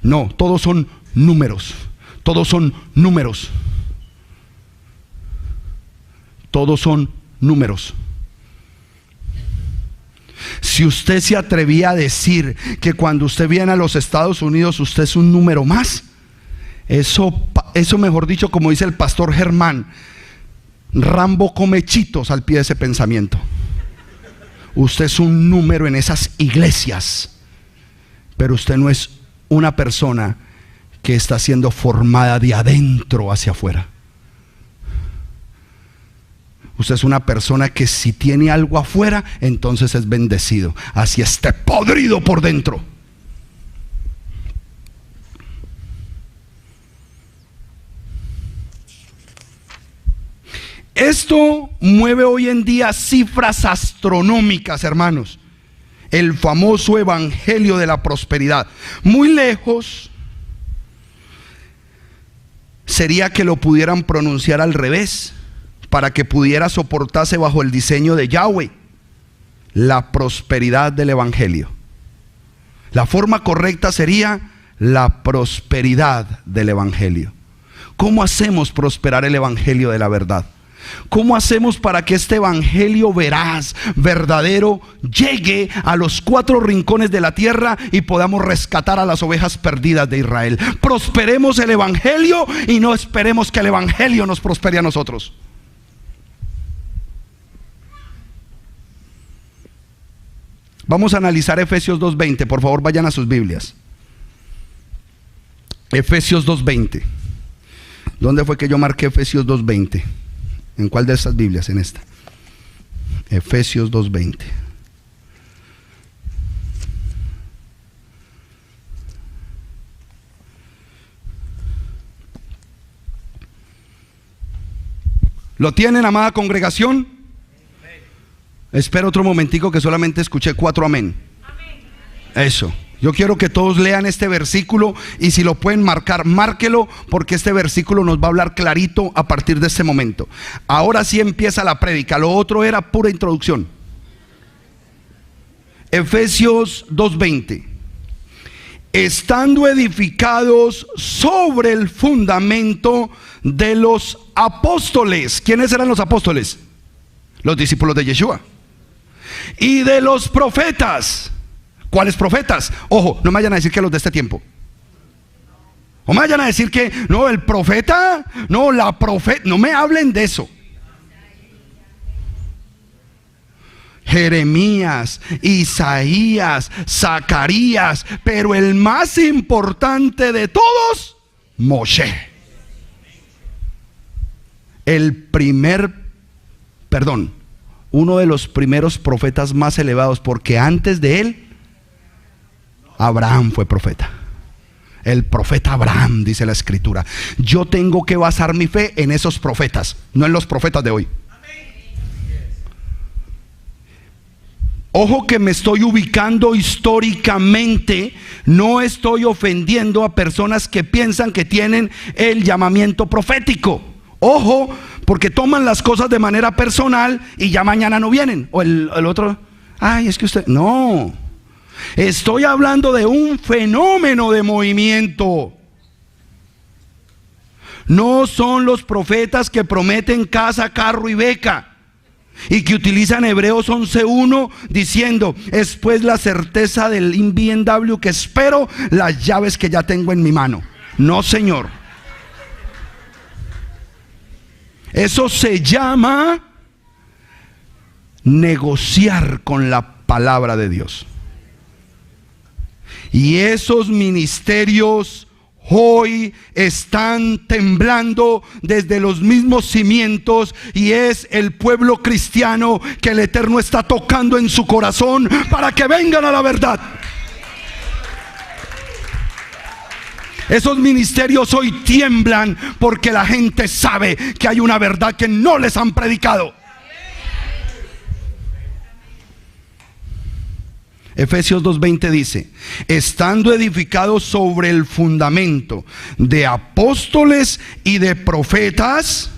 No, todos son números. Todos son números. Todos son números. Si usted se atrevía a decir que cuando usted viene a los Estados Unidos usted es un número más, eso mejor dicho, como dice el pastor Germán, Rambo come chitos al pie de ese pensamiento. Usted es un número en esas iglesias, pero usted no es una persona que está siendo formada de adentro hacia afuera. Usted es una persona que si tiene algo afuera, entonces es bendecido, así esté podrido por dentro. Esto mueve hoy en día cifras astronómicas, hermanos. El famoso evangelio de la prosperidad. Muy lejos sería que lo pudieran pronunciar al revés, para que pudiera soportarse bajo el diseño de Yahweh, la prosperidad del evangelio. La forma correcta sería la prosperidad del evangelio. ¿Cómo hacemos prosperar el evangelio de la verdad? ¿Cómo hacemos para que este evangelio veraz, verdadero, llegue a los 4 rincones de la tierra y podamos rescatar a las ovejas perdidas de Israel? Prosperemos el evangelio y no esperemos que el evangelio nos prospere a nosotros. Vamos a analizar Efesios 2:20. Por favor, vayan a sus Biblias. Efesios 2:20. ¿Dónde fue que yo marqué Efesios 2:20? ¿En cuál de estas Biblias? En esta. Efesios 2:20. ¿Lo tienen, amada congregación? Espera otro momentico que solamente escuché 4 amén. Eso. Yo quiero que todos lean este versículo y si lo pueden marcar, márquelo, porque este versículo nos va a hablar clarito a partir de este momento. Ahora sí empieza la prédica, lo otro era pura introducción. Efesios 2:20. Estando edificados sobre el fundamento de los apóstoles. ¿Quiénes eran los apóstoles? Los discípulos de Yeshua. Y de los profetas. ¿Cuáles profetas? Ojo, no me vayan a decir que los de este tiempo. O me vayan a decir que no, el profeta, no, la profeta, no me hablen de eso. Jeremías, Isaías, Zacarías, pero el más importante de todos, Moshe. Uno de los primeros profetas más elevados, porque antes de él, Abraham fue profeta. El profeta Abraham, dice la escritura. Yo tengo que basar mi fe en esos profetas, no en los profetas de hoy. Ojo que me estoy ubicando históricamente, no estoy ofendiendo a personas que piensan que tienen el llamamiento profético. Ojo, porque toman las cosas de manera personal y ya mañana no vienen. O el otro, ay, es que usted, no. Estoy hablando de un fenómeno de movimiento. No son los profetas que prometen casa, carro y beca, y que utilizan Hebreos 11:1 diciendo: es pues la certeza del BMW que espero, las llaves que ya tengo en mi mano. No, señor. Eso se llama negociar con la palabra de Dios. Y esos ministerios hoy están temblando desde los mismos cimientos, y es el pueblo cristiano que el Eterno está tocando en su corazón para que vengan a la verdad. Esos ministerios hoy tiemblan porque la gente sabe que hay una verdad que no les han predicado. Efesios 2:20 dice: estando edificados sobre el fundamento de apóstoles y de profetas,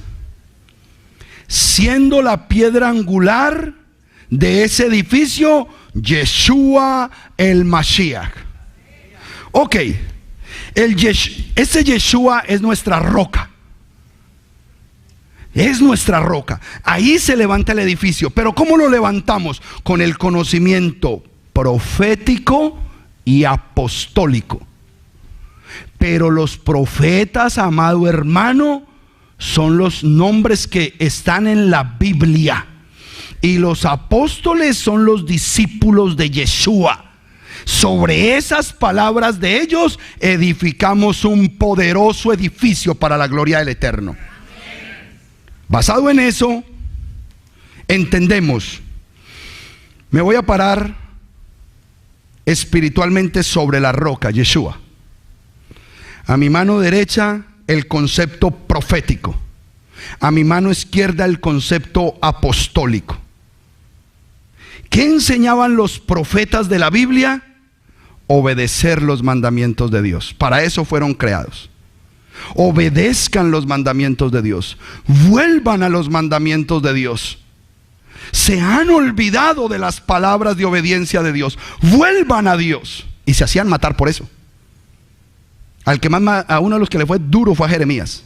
siendo la piedra angular de ese edificio Yeshua el Mashiach. Ok, ese Yeshua es nuestra roca. Es nuestra roca. Ahí se levanta el edificio. Pero ¿cómo lo levantamos? Con el conocimiento profético y apostólico. Pero los profetas, amado hermano, son los nombres que están en la Biblia, y los apóstoles son los discípulos de Yeshua. Sobre esas palabras de ellos edificamos un poderoso edificio para la gloria del Eterno. Basado en eso, entendemos. Me voy a parar espiritualmente sobre la roca, Yeshua. A mi mano derecha el concepto profético, a mi mano izquierda el concepto apostólico. ¿Qué enseñaban los profetas de la Biblia? Obedecer los mandamientos de Dios. Para eso fueron creados. Obedezcan los mandamientos de Dios. Vuelvan a los mandamientos de Dios. Se han olvidado de las palabras de obediencia de Dios. Vuelvan a Dios. Y se hacían matar por eso. A uno de los que le fue duro fue a Jeremías.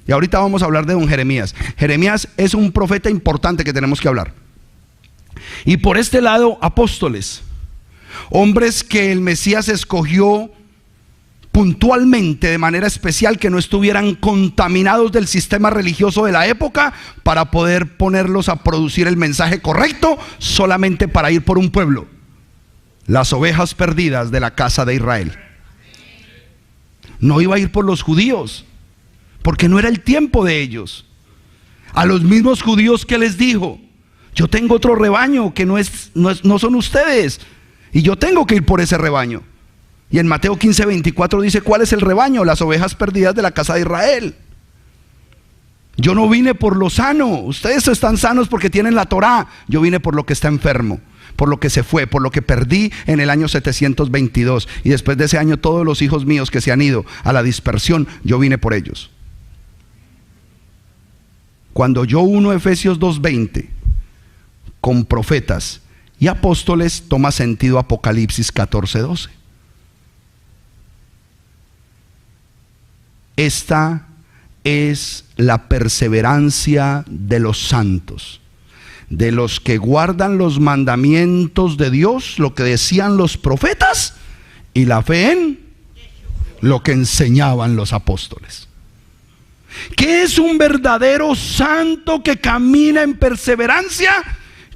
Y ahorita vamos a hablar de don Jeremías. Jeremías es un profeta importante que tenemos que hablar. Y por este lado, apóstoles, hombres que el Mesías escogió puntualmente, de manera especial, que no estuvieran contaminados del sistema religioso de la época, para poder ponerlos a producir el mensaje correcto, solamente para ir por un pueblo: las ovejas perdidas de la casa de Israel. No iba a ir por los judíos, porque no era el tiempo de ellos. A los mismos judíos, que les dijo: yo tengo otro rebaño que no son ustedes, y yo tengo que ir por ese rebaño. Y en Mateo 15:24 dice: ¿cuál es el rebaño? Las ovejas perdidas de la casa de Israel. Yo no vine por lo sano. Ustedes están sanos porque tienen la Torá. Yo vine por lo que está enfermo, por lo que se fue, por lo que perdí en el año 722. Y después de ese año, todos los hijos míos que se han ido a la dispersión, yo vine por ellos. Cuando yo uno Efesios 2:20 con profetas y apóstoles, toma sentido Apocalipsis 14:12. Esta es la perseverancia de los santos, de los que guardan los mandamientos de Dios, lo que decían los profetas, y la fe en lo que enseñaban los apóstoles. ¿Qué es un verdadero santo que camina en perseverancia?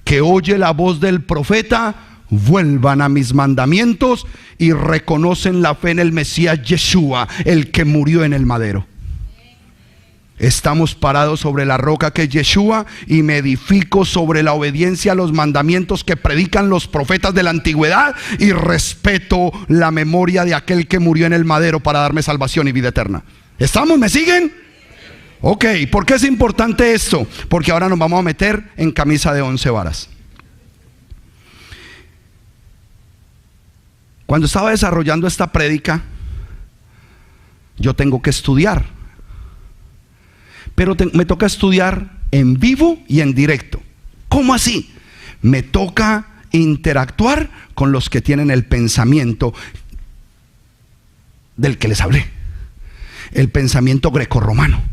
Que oye la voz del profeta: vuelvan a mis mandamientos, y reconocen la fe en el Mesías Yeshua, el que murió en el madero. Estamos parados sobre la roca que es Yeshua, y me edifico sobre la obediencia a los mandamientos que predican los profetas de la antigüedad, y respeto la memoria de aquel que murió en el madero para darme salvación y vida eterna. ¿Estamos? ¿Me siguen? Ok, ¿por qué es importante esto? Porque ahora nos vamos a meter en camisa de 11 varas. Cuando estaba desarrollando esta prédica, yo tengo que estudiar, pero me toca estudiar en vivo y en directo. ¿Cómo así? Me toca interactuar con los que tienen el pensamiento del que les hablé, el pensamiento grecorromano.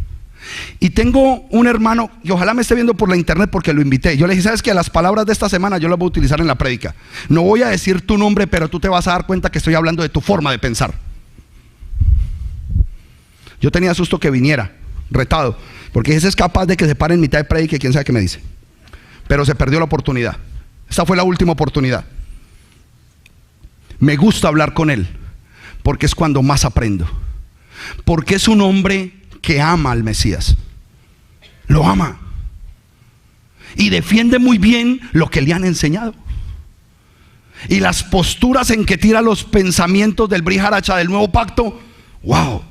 Y tengo un hermano, y ojalá me esté viendo por la internet, porque lo invité. Yo le dije: sabes que las palabras de esta semana yo las voy a utilizar en la prédica. No voy a decir tu nombre, pero tú te vas a dar cuenta que estoy hablando de tu forma de pensar. Yo tenía susto que viniera, retado, porque ese es capaz de que se pare en mitad de prédica y quién sabe qué me dice. Pero se perdió la oportunidad. Esta fue la última oportunidad. Me gusta hablar con él, porque es cuando más aprendo. Porque es un hombre que ama al Mesías, lo ama, y defiende muy bien lo que le han enseñado, y las posturas en que tira los pensamientos del Brit Haracha del nuevo pacto. Wow.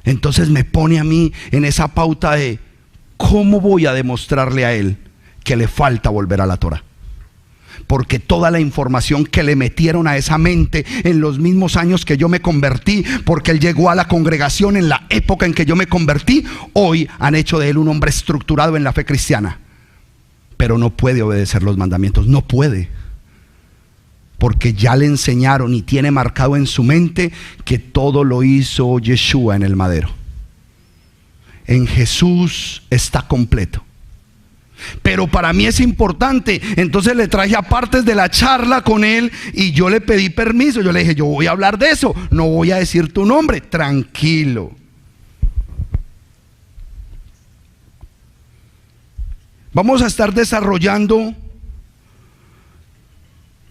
Entonces me pone a mí en esa pauta de cómo voy a demostrarle a él que le falta volver a la Torah. Porque toda la información que le metieron a esa mente en los mismos años que yo me convertí, porque él llegó a la congregación en la época en que yo me convertí, hoy han hecho de él un hombre estructurado en la fe cristiana. Pero no puede obedecer los mandamientos, no puede. Porque ya le enseñaron y tiene marcado en su mente que todo lo hizo Yeshua en el madero. En Jesús está completo. Pero para mí es importante. Entonces le traje apartes de la charla con él, y yo le pedí permiso. Yo le dije: yo voy a hablar de eso, no voy a decir tu nombre. Tranquilo. Vamos a estar desarrollando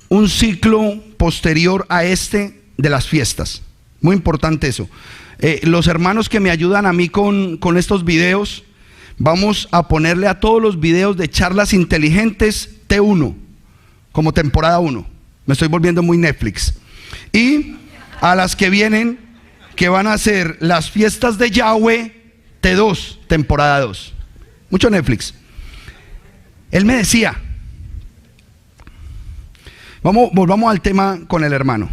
un ciclo posterior a este de las fiestas. Muy importante eso. Los hermanos que me ayudan a mí con estos videos, vamos a ponerle a todos los videos de charlas inteligentes T1, como temporada 1. Me estoy volviendo muy Netflix. Y a las que vienen, que van a ser las fiestas de Yahweh, T2, temporada 2. Mucho Netflix. Él me decía, volvamos al tema con el hermano.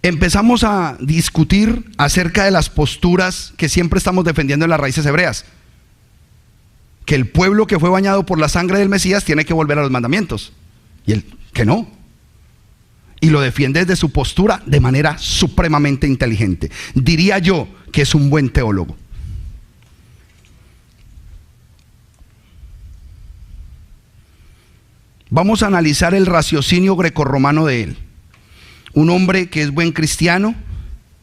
Empezamos a discutir acerca de las posturas que siempre estamos defendiendo en las raíces hebreas. Que el pueblo que fue bañado por la sangre del Mesías tiene que volver a los mandamientos. Y él, que no. Y lo defiende desde su postura de manera supremamente inteligente. Diría yo que es un buen teólogo. Vamos a analizar el raciocinio grecorromano de él. un hombre que es buen cristiano,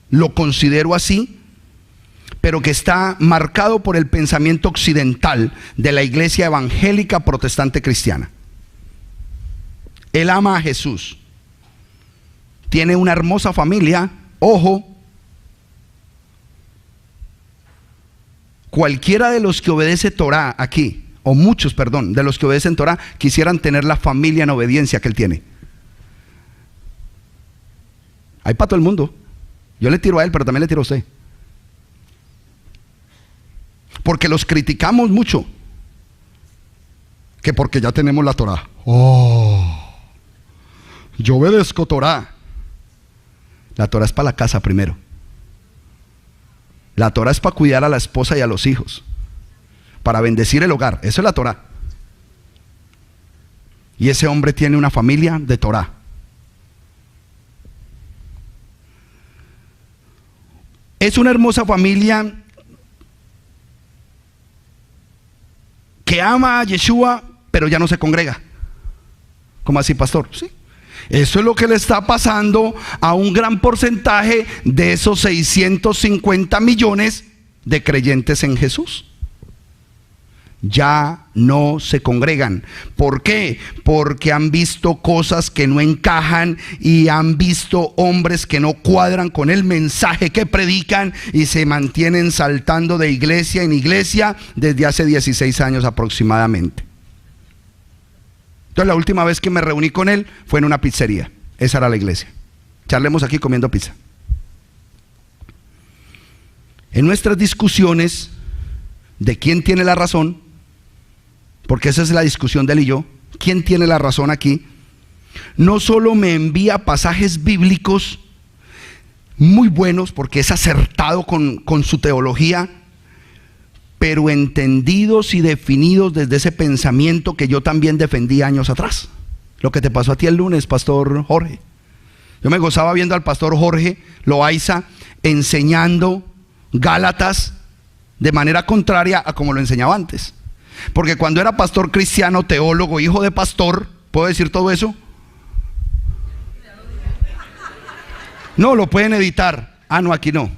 lo considero así, pero que está marcado por el pensamiento occidental de la iglesia evangélica protestante cristiana. Él ama a Jesús, tiene una hermosa familia. Ojo, cualquiera de los que obedece Torah aquí, o muchos, perdón, de los que obedecen Torah, quisieran tener la familia en obediencia que él tiene. Hay para todo el mundo. Yo le tiro a él, pero también le tiro a usted. Porque los criticamos mucho. Que porque ya tenemos la Torah. Oh, yo obedezco Torah. La Torah es para la casa primero. La Torah es para cuidar a la esposa y a los hijos, para bendecir el hogar. Eso es la Torah. Y ese hombre tiene una familia de Torah. Es una hermosa familia que ama a Yeshua, pero ya no se congrega. ¿Cómo así, pastor? Sí. Eso es lo que le está pasando a un gran porcentaje de esos 650 millones de creyentes en Jesús. Ya no se congregan. ¿Por qué? Porque han visto cosas que no encajan y han visto hombres que no cuadran con el mensaje que predican y se mantienen saltando de iglesia en iglesia desde hace 16 años aproximadamente. Entonces la última vez que me reuní con él fue en una pizzería. Esa era la iglesia. Charlemos aquí comiendo pizza. En nuestras discusiones de quién tiene la razón, porque esa es la discusión de él y yo, quién tiene la razón aquí, no solo me envía pasajes bíblicos muy buenos, porque es acertado con su teología, pero entendidos y definidos desde ese pensamiento que yo también defendí años atrás. Lo que te pasó a ti el lunes, pastor Jorge. Yo me gozaba viendo al pastor Jorge Loaiza enseñando Gálatas de manera contraria a como lo enseñaba antes. Porque cuando era pastor cristiano, teólogo, hijo de pastor, ¿puedo decir todo eso? No, lo pueden editar. Ah, no, aquí no.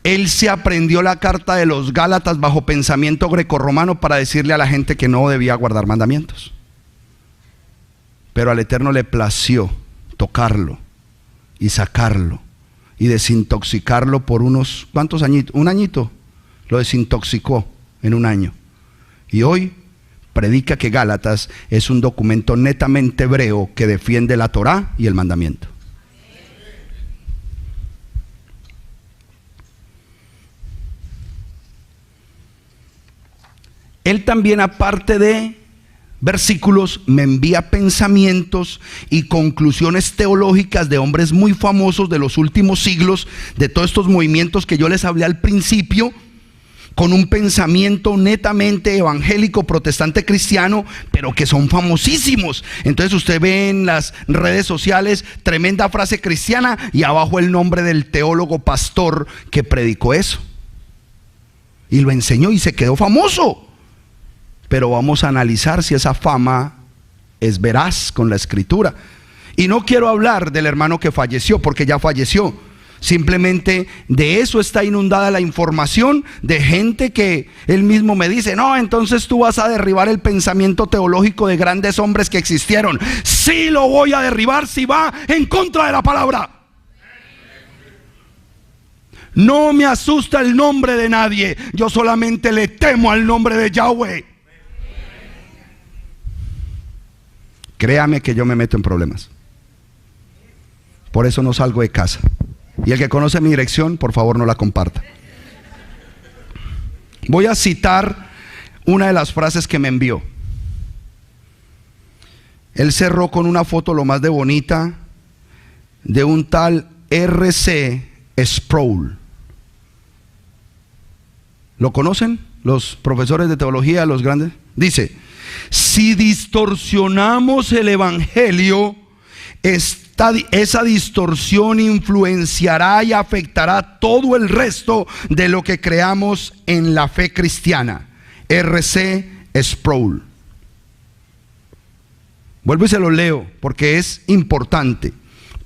Él se aprendió la carta de los Gálatas bajo pensamiento grecorromano para decirle a la gente que no debía guardar mandamientos. Pero al Eterno le plació tocarlo y sacarlo y desintoxicarlo por unos, ¿cuántos añitos? Un añito. Lo desintoxicó en un año. Y hoy predica que Gálatas es un documento netamente hebreo que defiende la Torá y el mandamiento. Él también, aparte de versículos, me envía pensamientos y conclusiones teológicas de hombres muy famosos de los últimos siglos, de todos estos movimientos que yo les hablé al principio, con un pensamiento netamente evangélico, protestante, cristiano, pero que son famosísimos. Entonces usted ve en las redes sociales tremenda frase cristiana y abajo el nombre del teólogo pastor que predicó eso y lo enseñó y se quedó famoso. Pero vamos a analizar si esa fama es veraz con la escritura. Y no quiero hablar del hermano que falleció, porque ya falleció. Simplemente de eso está inundada la información de gente que él mismo me dice: no, entonces tú vas a derribar el pensamiento teológico de grandes hombres que existieron. Sí, lo voy a derribar si va en contra de la palabra. No me asusta el nombre de nadie, yo solamente le temo al nombre de Yahweh. Créame que yo me meto en problemas. Por eso no salgo de casa. Y el que conoce mi dirección, por favor no la comparta. Voy a citar una de las frases que me envió. Él cerró con una foto lo más de bonita de un tal R.C. Sproul. ¿Lo conocen los profesores de teología, los grandes? Dice: si distorsionamos el evangelio, esa distorsión influenciará y afectará todo el resto de lo que creamos en la fe cristiana. R.C. Sproul. Vuelvo y se los leo porque es importante,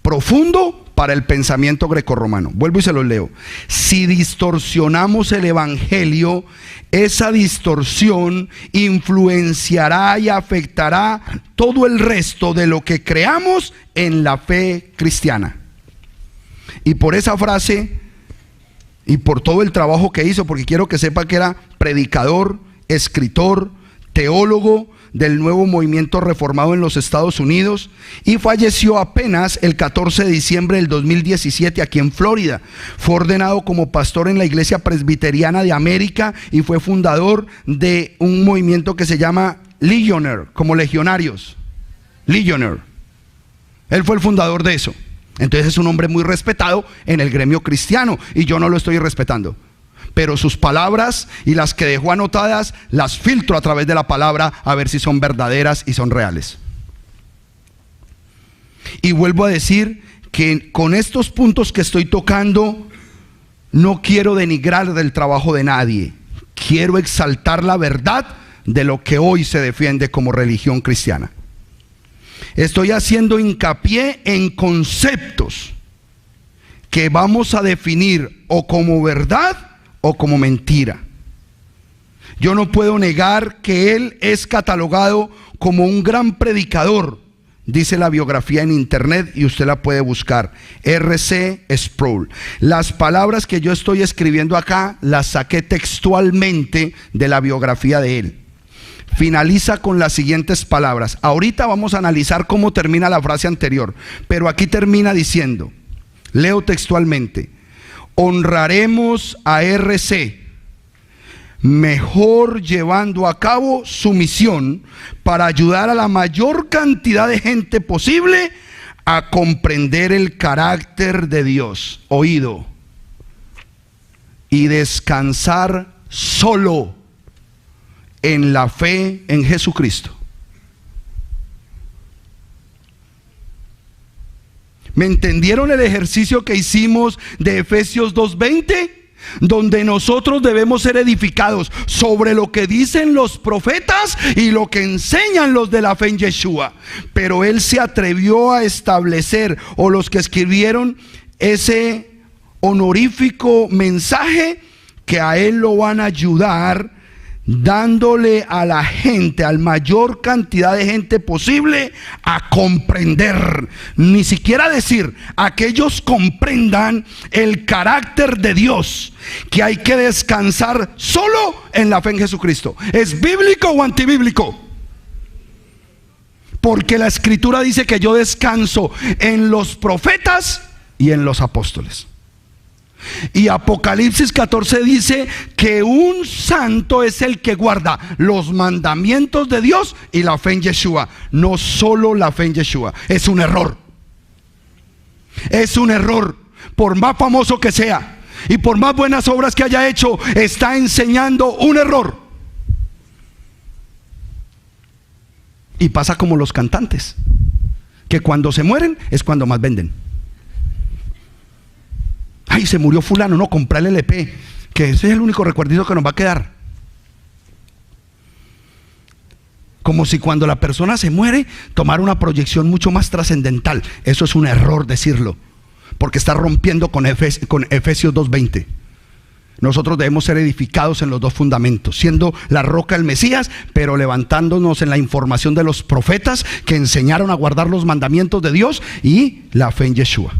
profundo para el pensamiento grecorromano. Vuelvo y se los leo. Si distorsionamos el evangelio, esa distorsión influenciará y afectará todo el resto de lo que creamos en la fe cristiana. Y por esa frase y por todo el trabajo que hizo, porque quiero que sepa que era predicador, escritor, teólogo del nuevo movimiento reformado en los Estados Unidos, y falleció apenas el 14 de diciembre del 2017 aquí en Florida. Fue ordenado como pastor en la Iglesia Presbiteriana de América y fue fundador de un movimiento que se llama Legionnaire, como legionarios. Legionnaire. Él fue el fundador de eso. Entonces es un hombre muy respetado en el gremio cristiano y yo no lo estoy respetando. Pero sus palabras y las que dejó anotadas las filtro a través de la palabra a ver si son verdaderas y son reales. Y vuelvo a decir que con estos puntos que estoy tocando no quiero denigrar del trabajo de nadie. Quiero exaltar la verdad de lo que hoy se defiende como religión cristiana. Estoy haciendo hincapié en conceptos que vamos a definir o como verdad o como mentira. Yo no puedo negar que él es catalogado como un gran predicador, dice la biografía en internet y usted la puede buscar, R.C. Sproul. Las palabras que yo estoy escribiendo acá las saqué textualmente de la biografía de él. Finaliza con las siguientes palabras. Ahorita vamos a analizar cómo termina la frase anterior, pero aquí termina diciendo, leo textualmente: honraremos a R.C. mejor llevando a cabo su misión para ayudar a la mayor cantidad de gente posible a comprender el carácter de Dios, oído, y descansar solo en la fe en Jesucristo. ¿Me entendieron el ejercicio que hicimos de Efesios 2:20? Donde nosotros debemos ser edificados sobre lo que dicen los profetas y lo que enseñan los de la fe en Yeshua. Pero él se atrevió a establecer, o los que escribieron ese honorífico mensaje, que a él lo van a ayudar dándole a la gente, al mayor cantidad de gente posible, a comprender, ni siquiera decir, a que ellos comprendan el carácter de Dios, que hay que descansar solo en la fe en Jesucristo. ¿Es bíblico o antibíblico? Porque la escritura dice que yo descanso en los profetas y en los apóstoles. Y Apocalipsis 14 dice que un santo es el que guarda los mandamientos de Dios y la fe en Yeshua. No solo la fe en Yeshua. Es un error. Es un error. Por más famoso que sea y por más buenas obras que haya hecho, está enseñando un error. Y pasa como los cantantes, que cuando se mueren es cuando más venden. Ay, se murió fulano, no, comprar el LP, que ese es el único recuerdito que nos va a quedar. Como si cuando la persona se muere tomara una proyección mucho más trascendental. Eso es un error decirlo, porque está rompiendo con Efesios 2:20. Nosotros debemos ser edificados en los dos fundamentos, siendo la roca el Mesías, pero levantándonos en la información de los profetas que enseñaron a guardar los mandamientos de Dios, y la fe en Yeshua.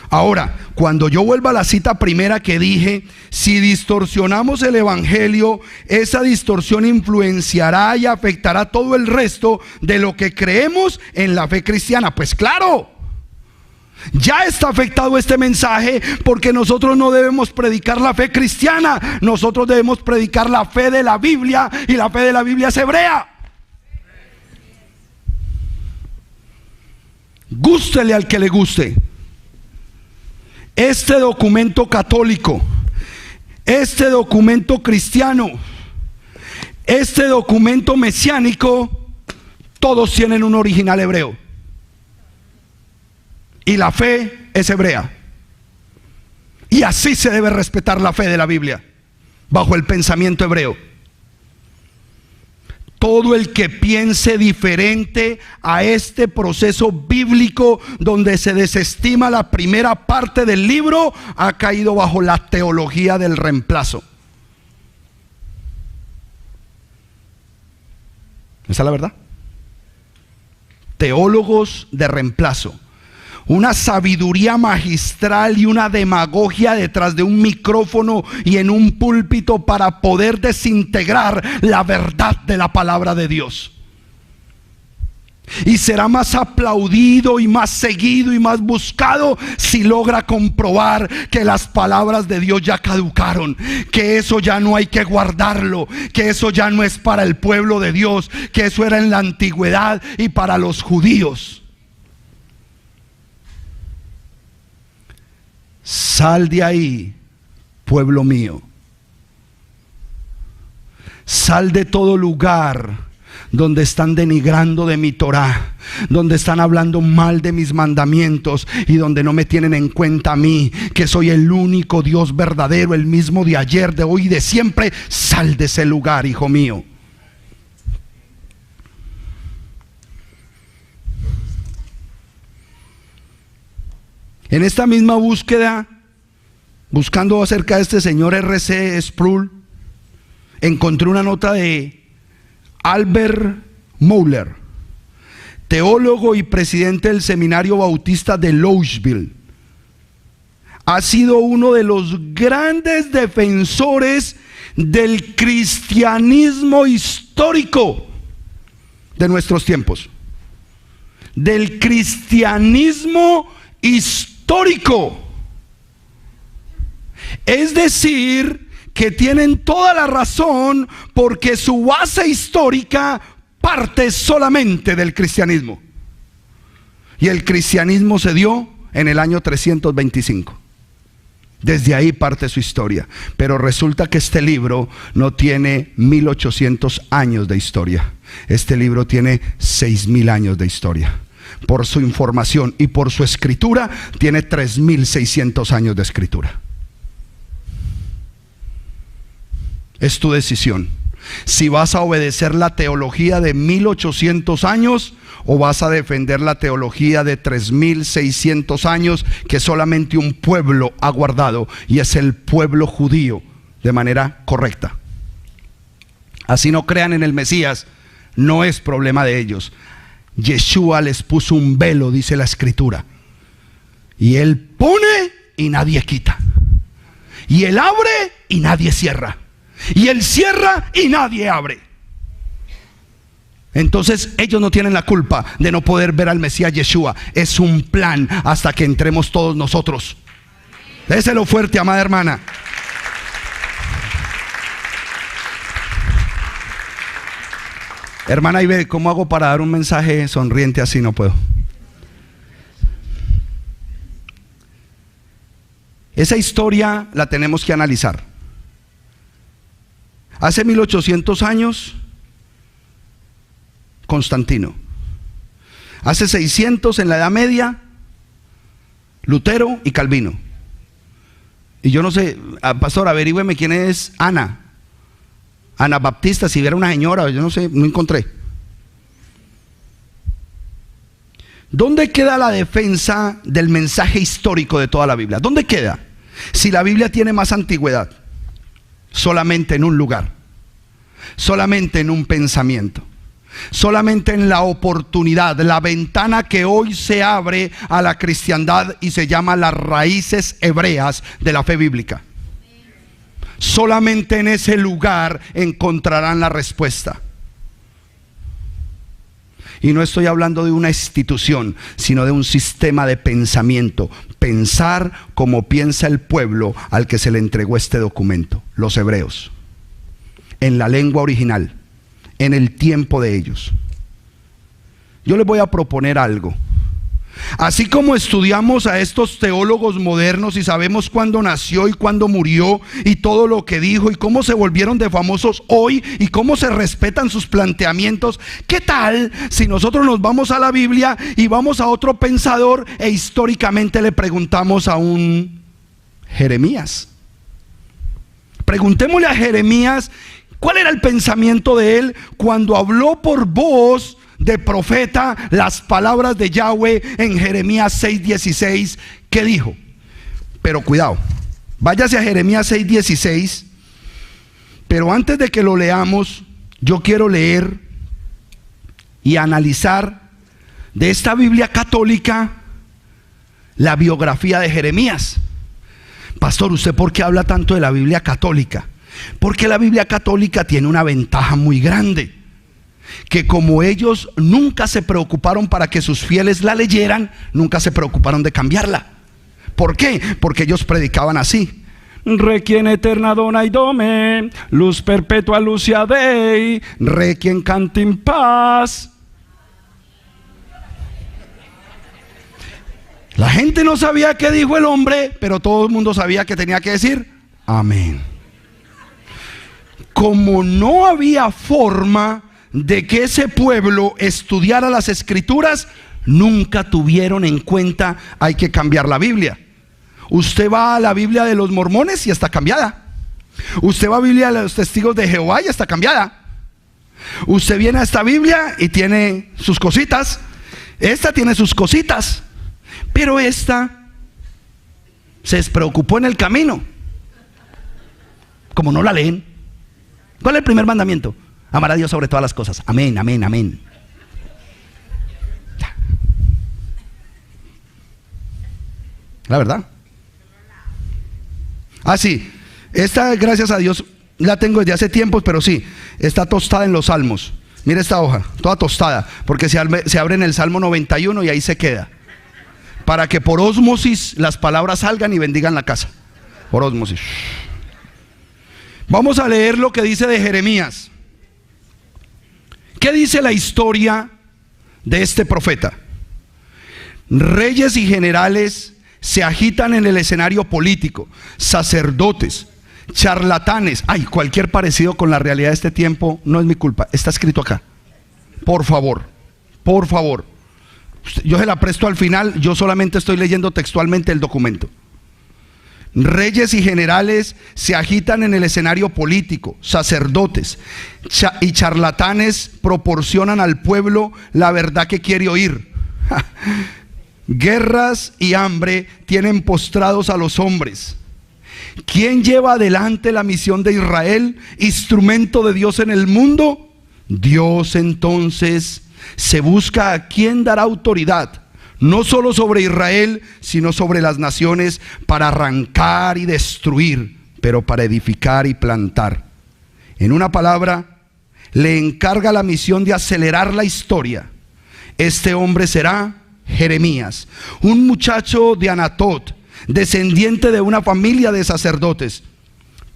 Ahora, cuando yo vuelva a la cita primera que dije, si distorsionamos el evangelio, esa distorsión influenciará y afectará todo el resto de lo que creemos en la fe cristiana. Pues claro, ya está afectado este mensaje, porque nosotros no debemos predicar la fe cristiana, nosotros debemos predicar la fe de la Biblia, y la fe de la Biblia es hebrea. Gústele al que le guste. Este documento católico, este documento cristiano, este documento mesiánico, todos tienen un original hebreo. Y la fe es hebrea. Y así se debe respetar la fe de la Biblia, bajo el pensamiento hebreo. todo el que piense diferente a este proceso bíblico donde se desestima la primera parte del libro, ha caído bajo la teología del reemplazo. ¿Esa es la verdad? Teólogos de reemplazo. Una sabiduría magistral y una demagogia detrás de un micrófono y en un púlpito para poder desintegrar la verdad de la palabra de Dios. Y será más aplaudido y más seguido y más buscado si logra comprobar que las palabras de Dios ya caducaron, que eso ya no hay que guardarlo, que eso ya no es para el pueblo de Dios, que eso era en la antigüedad y para los judíos. Sal de ahí, pueblo mío. Sal de todo lugar donde están denigrando de mi Torá, donde están hablando mal de mis mandamientos y donde no me tienen en cuenta a mí, que soy el único Dios verdadero, el mismo de ayer, de hoy y de siempre. Sal de ese lugar, hijo mío. En esta misma búsqueda, buscando acerca de este señor R.C. Sproul, encontré una nota de Albert Mohler, teólogo y presidente del Seminario Bautista de Louisville. Ha sido uno de los grandes defensores del cristianismo histórico de nuestros tiempos. Del cristianismo histórico. Es decir, que tienen toda la razón porque su base histórica parte solamente del cristianismo. Y el cristianismo se dio en el año 325. Desde ahí parte su historia. Pero resulta que este libro no tiene 1800 años de historia. Este libro tiene 6000 años de historia. Por su información y por su escritura, tiene 3600 años de escritura. Es tu decisión. Si vas a obedecer la teología de 1800 años o vas a defender la teología de 3600 años que solamente un pueblo ha guardado, y es el pueblo judío, de manera correcta. Así no crean en el Mesías, no es problema de ellos. Yeshua les puso un velo, dice la escritura, y él pone y nadie quita, y él abre y nadie cierra, y él cierra y nadie abre. Entonces ellos no tienen la culpa de no poder ver al Mesías Yeshua. Es un plan hasta que entremos todos nosotros. Déselo fuerte, amada hermana. Hermana Ibe, ¿cómo hago para dar un mensaje sonriente así? No puedo. Esa historia la tenemos que analizar. Hace 1800 años, Constantino. Hace 600 en la Edad Media, Lutero y Calvino. Y yo no sé, pastor, averígüeme quién es Ana Baptista, si era una señora, yo no sé, no encontré. ¿Dónde queda la defensa del mensaje histórico de toda la Biblia? ¿Dónde queda? Si la Biblia tiene más antigüedad, solamente en un lugar, solamente en un pensamiento, solamente en la oportunidad, la ventana que hoy se abre a la cristiandad y se llama las raíces hebreas de la fe bíblica. Solamente en ese lugar encontrarán la respuesta. Y no estoy hablando de una institución, sino de un sistema de pensamiento. Pensar como piensa el pueblo al que se le entregó este documento, los hebreos, en la lengua original, en el tiempo de ellos. Yo les voy a proponer algo. Así como estudiamos a estos teólogos modernos y sabemos cuándo nació y cuándo murió y todo lo que dijo y cómo se volvieron de famosos hoy y cómo se respetan sus planteamientos, ¿qué tal si nosotros nos vamos a la Biblia y vamos a otro pensador e históricamente le preguntamos a un Jeremías? Preguntémosle a Jeremías ¿Cuál era el pensamiento de él cuando habló por voz de profeta las palabras de Yahweh en Jeremías 6:16? ¿Qué dijo? Pero cuidado, váyase a Jeremías 6:16, pero antes de que lo leamos, yo quiero leer y analizar de esta Biblia católica la biografía de Jeremías. Pastor, ¿usted por qué habla tanto de la Biblia católica? Porque la Biblia católica tiene una ventaja muy grande, que como ellos nunca se preocuparon para que sus fieles la leyeran, nunca se preocuparon de cambiarla. ¿Por qué? Porque ellos predicaban así: Requiem eterna dona dome, luz perpetua lucia Dei, requiem cantim paz. La gente no sabía qué dijo el hombre, pero todo el mundo sabía que tenía que decir amén. Como no había forma de que ese pueblo estudiara las escrituras, nunca tuvieron en cuenta hay que cambiar la Biblia. Usted va a la Biblia de los mormones y está cambiada. Usted va a la Biblia de los testigos de Jehová y está cambiada. Usted viene a esta Biblia y tiene sus cositas. Esta tiene sus cositas, pero esta se despreocupó en el camino. Como no la leen. ¿Cuál es el primer mandamiento? Amar a Dios sobre todas las cosas. Amén, amén, amén. La verdad. Ah, sí. Esta, gracias a Dios, la tengo desde hace tiempos, pero sí, está tostada en los salmos. Mira esta hoja, toda tostada, porque se abre en el Salmo 91 y ahí se queda. Para que por ósmosis las palabras salgan y bendigan la casa. Por ósmosis. Vamos a leer lo que dice de Jeremías. ¿Qué dice la historia de este profeta? Reyes y generales se agitan en el escenario político, sacerdotes, charlatanes. Ay, cualquier parecido con la realidad de este tiempo no es mi culpa, está escrito acá. Por favor, por favor. Yo se la presto al final, yo solamente estoy leyendo textualmente el documento. Reyes y generales se agitan en el escenario político, sacerdotes y charlatanes proporcionan al pueblo la verdad que quiere oír. Guerras y hambre tienen postrados a los hombres. ¿Quién lleva adelante la misión de Israel, instrumento de Dios en el mundo? Dios. Entonces se busca a quien dará autoridad, no solo sobre Israel, sino sobre las naciones, para arrancar y destruir, pero para edificar y plantar. En una palabra, le encarga la misión de acelerar la historia. Este hombre será Jeremías, un muchacho de Anatot, descendiente de una familia de sacerdotes.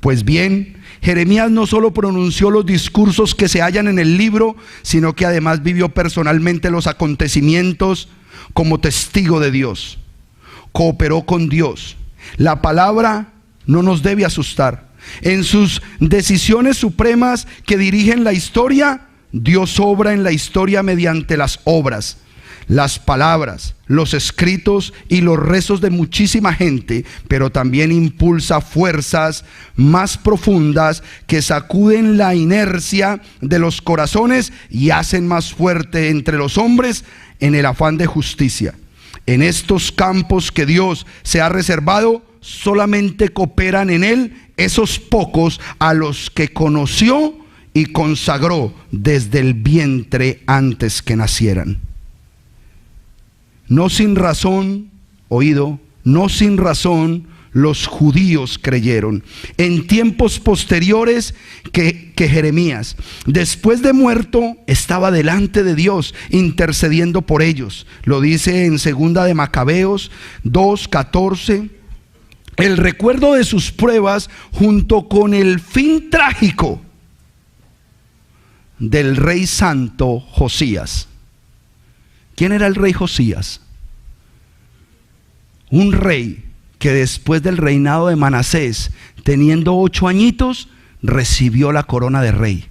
Pues bien, Jeremías no solo pronunció los discursos que se hallan en el libro, sino que además vivió personalmente los acontecimientos como testigo de Dios. Cooperó con Dios. La palabra no nos debe asustar. En sus decisiones supremas que dirigen la historia, Dios obra en la historia mediante las obras, las palabras, los escritos y los rezos de muchísima gente, pero también impulsa fuerzas más profundas que sacuden la inercia de los corazones y hacen más fuerte entre los hombres en el afán de justicia. En estos campos que Dios se ha reservado, solamente cooperan en él esos pocos a los que conoció y consagró desde el vientre antes que nacieran. No sin razón, oído, no sin razón los judíos creyeron en tiempos posteriores que Jeremías, después de muerto, estaba delante de Dios intercediendo por ellos. Lo dice en segunda de Macabeos 2:14. El recuerdo de sus pruebas junto con el fin trágico del rey santo Josías. ¿Quién era el rey Josías? Un rey que después del reinado de Manasés, teniendo 8 añitos, recibió la corona de rey.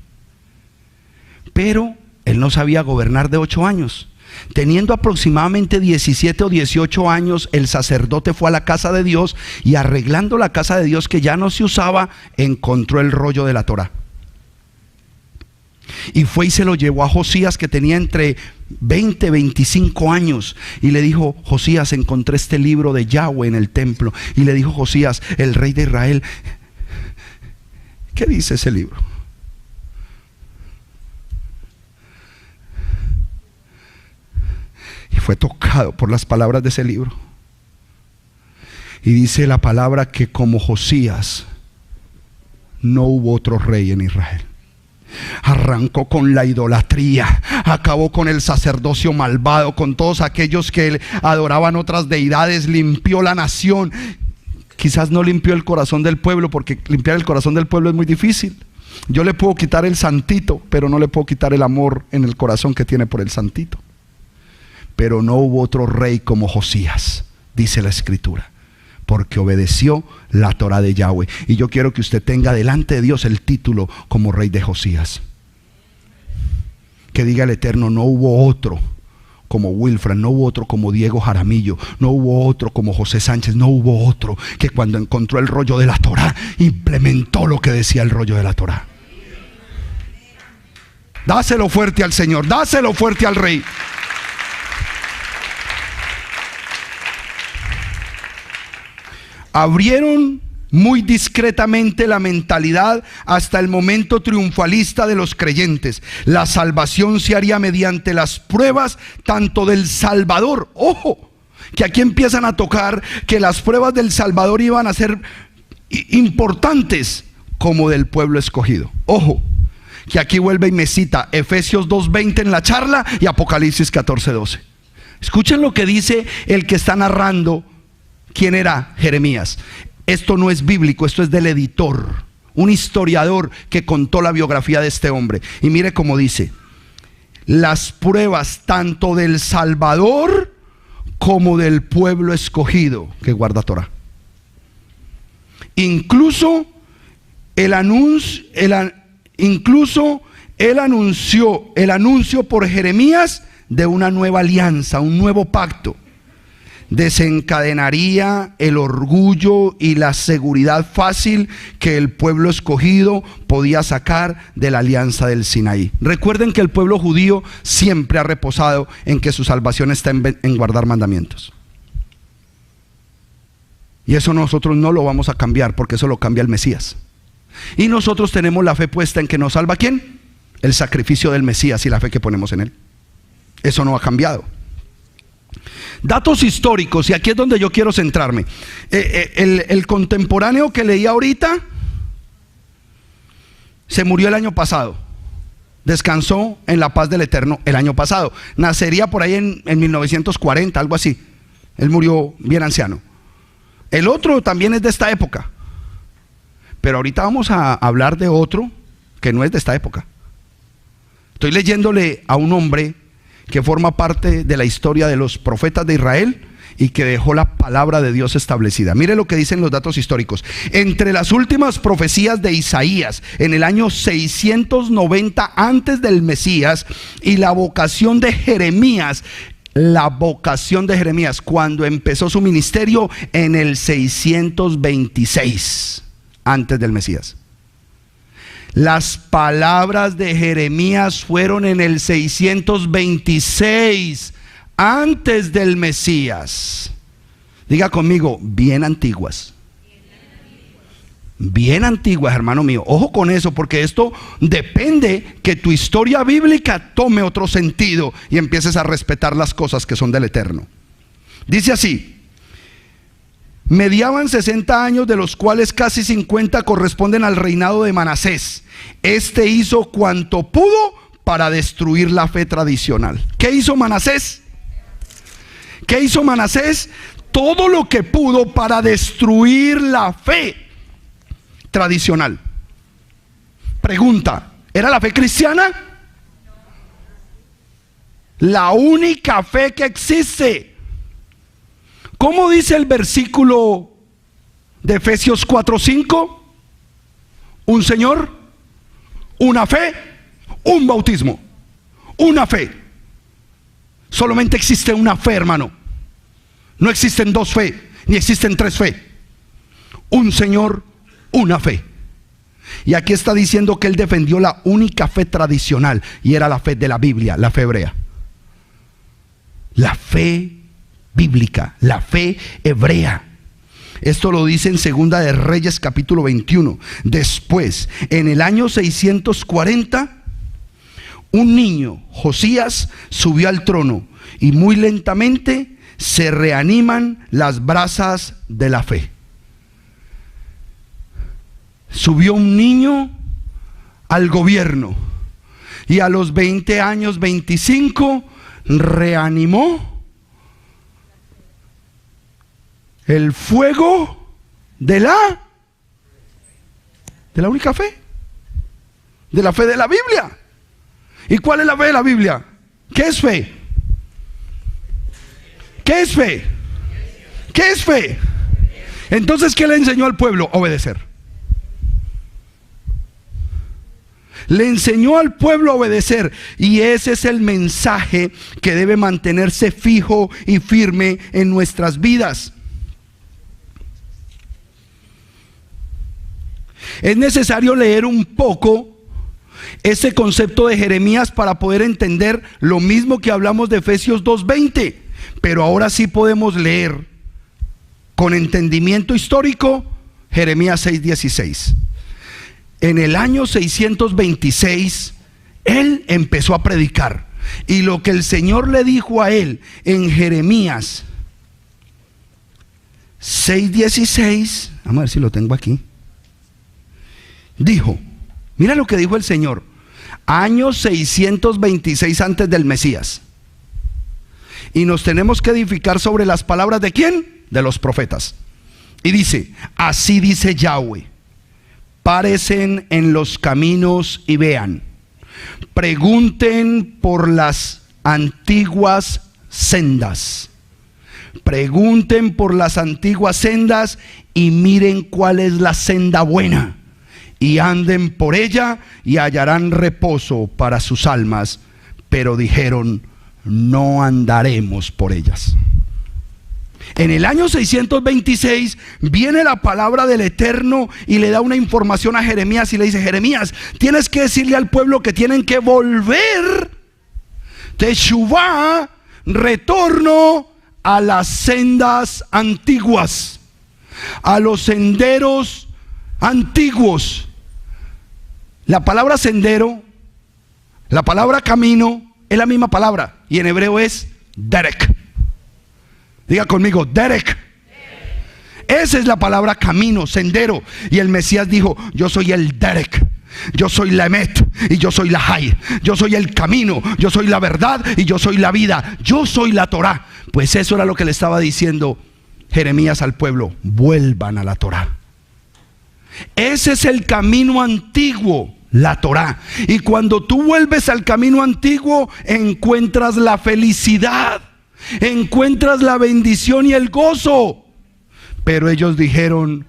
Pero él no sabía gobernar de 8 años. Teniendo aproximadamente 17 o 18 años, el sacerdote fue a la casa de Dios y arreglando la casa de Dios que ya no se usaba, encontró el rollo de la Torá. Y fue y se lo llevó a Josías, que tenía entre 20 y 25 años, y le dijo: Josías, encontré este libro de Yahweh en el templo. Y le dijo Josías, el rey de Israel: ¿qué dice ese libro? Y fue tocado por las palabras de ese libro. Y dice la palabra que como Josías no hubo otro rey en Israel. Arrancó con la idolatría, acabó con el sacerdocio malvado, con todos aquellos que adoraban otras deidades, limpió la nación. Quizás no limpió el corazón del pueblo, porque limpiar el corazón del pueblo es muy difícil. Yo le puedo quitar el santito, pero no le puedo quitar el amor en el corazón que tiene por el santito. Pero no hubo otro rey como Josías, dice la escritura, porque obedeció la Torá de Yahweh. Y yo quiero que usted tenga delante de Dios el título como rey de Josías. Que diga el Eterno: no hubo otro como Wilfran, no hubo otro como Diego Jaramillo, no hubo otro como José Sánchez, no hubo otro que cuando encontró el rollo de la Torá implementó lo que decía el rollo de la Torá. Dáselo fuerte al Señor, dáselo fuerte al Rey. Abrieron muy discretamente la mentalidad hasta el momento triunfalista de los creyentes. La salvación se haría mediante las pruebas tanto del Salvador. Ojo, que aquí empiezan a tocar que las pruebas del Salvador iban a ser importantes, como del pueblo escogido. Ojo, que aquí vuelve y me cita Efesios 2:20 en la charla y Apocalipsis 14:12. Escuchen lo que dice el que está narrando. ¿Quién era? Jeremías. Esto no es bíblico, esto es del editor, un historiador que contó la biografía de este hombre. Y mire cómo dice: las pruebas tanto del Salvador como del pueblo escogido que guarda Torah. Incluso él anunció el anuncio por Jeremías de una nueva alianza, un nuevo pacto. Desencadenaría el orgullo y la seguridad fácil que el pueblo escogido podía sacar de la alianza del Sinaí. Recuerden que el pueblo judío siempre ha reposado en que su salvación está en guardar mandamientos. Y eso nosotros no lo vamos a cambiar, porque eso lo cambia el Mesías. Y nosotros tenemos la fe puesta en que nos salva ¿quién? El sacrificio del Mesías y la fe que ponemos en él. Eso no ha cambiado. Datos históricos, y aquí es donde yo quiero centrarme. El contemporáneo que leí ahorita se murió el año pasado. Descansó en la paz del Eterno el año pasado. Nacería por ahí en 1940, algo así. Él murió bien anciano. El otro también es de esta época, pero ahorita vamos a hablar de otro que no es de esta época. Estoy leyéndole a un hombre que forma parte de la historia de los profetas de Israel y que dejó la palabra de Dios establecida. Mire lo que dicen los datos históricos. Entre las últimas profecías de Isaías, en el año 690 antes del Mesías, y la vocación de Jeremías, cuando empezó su ministerio en el 626 antes del Mesías. Las palabras de Jeremías fueron en el 626 antes del Mesías. Diga conmigo: bien antiguas. Bien antiguas, hermano mío. Ojo con eso, porque esto depende que tu historia bíblica tome otro sentido y empieces a respetar las cosas que son del Eterno. Dice así: mediaban 60 años, de los cuales casi 50 corresponden al reinado de Manasés. Este hizo cuanto pudo para destruir la fe tradicional. ¿Qué hizo Manasés? ¿Qué hizo Manasés? Todo lo que pudo para destruir la fe tradicional. Pregunta: ¿era la fe cristiana? La única fe que existe. ¿Cómo dice el versículo de Efesios 4:5? Un Señor, una fe, un bautismo. Una fe. Solamente existe una fe, hermano. No existen dos fe, ni existen tres fe. Un Señor, una fe. Y aquí está diciendo que él defendió la única fe tradicional, y era la fe de la Biblia, la fe hebrea. La fe bíblica, la fe hebrea. Esto lo dice en Segunda de Reyes capítulo 21. Después, en el año 640, un niño, Josías, subió al trono, y muy lentamente se reaniman las brasas de la fe. Subió un niño al gobierno, y a los 20 años, 25, reanimó el fuego de la única fe, de la fe de la Biblia. ¿Y cuál es la fe de la Biblia? ¿Qué es fe? ¿Qué es fe? ¿Qué es fe? Entonces, ¿qué le enseñó al pueblo? Obedecer. Le enseñó al pueblo a obedecer, y ese es el mensaje que debe mantenerse fijo y firme en nuestras vidas. Es necesario leer un poco ese concepto de Jeremías para poder entender lo mismo que hablamos de Efesios 2:20, pero ahora sí podemos leer con entendimiento histórico Jeremías 6:16. En el año 626, él empezó a predicar, y lo que el Señor le dijo a él en Jeremías 6:16, vamos a ver si lo tengo aquí. Dijo, mira lo que dijo el Señor, año 626 antes del Mesías. Y nos tenemos que edificar sobre las palabras ¿de quién? De los profetas. Y dice, así dice Yahweh: párense en los caminos y vean, pregunten por las antiguas sendas, pregunten por las antiguas sendas y miren cuál es la senda buena, y anden por ella y hallarán reposo para sus almas. Pero dijeron, no andaremos por ellas. En el año 626 viene la palabra del Eterno y le da una información a Jeremías y le dice, Jeremías, tienes que decirle al pueblo que tienen que volver, teshuvá, retorno a las sendas antiguas, a los senderos antiguos. La palabra sendero, la palabra camino es la misma palabra, y en hebreo es derek. Diga conmigo, derek. Esa es la palabra camino, sendero. Y el Mesías dijo, yo soy el derek, yo soy la emet y yo soy la hay. Yo soy el camino, yo soy la verdad y yo soy la vida. Yo soy la Torá. Pues eso era lo que le estaba diciendo Jeremías al pueblo: vuelvan a la Torá. Ese es el camino antiguo, la Torá. Y cuando tú vuelves al camino antiguo, encuentras la felicidad, encuentras la bendición y el gozo. Pero ellos dijeron,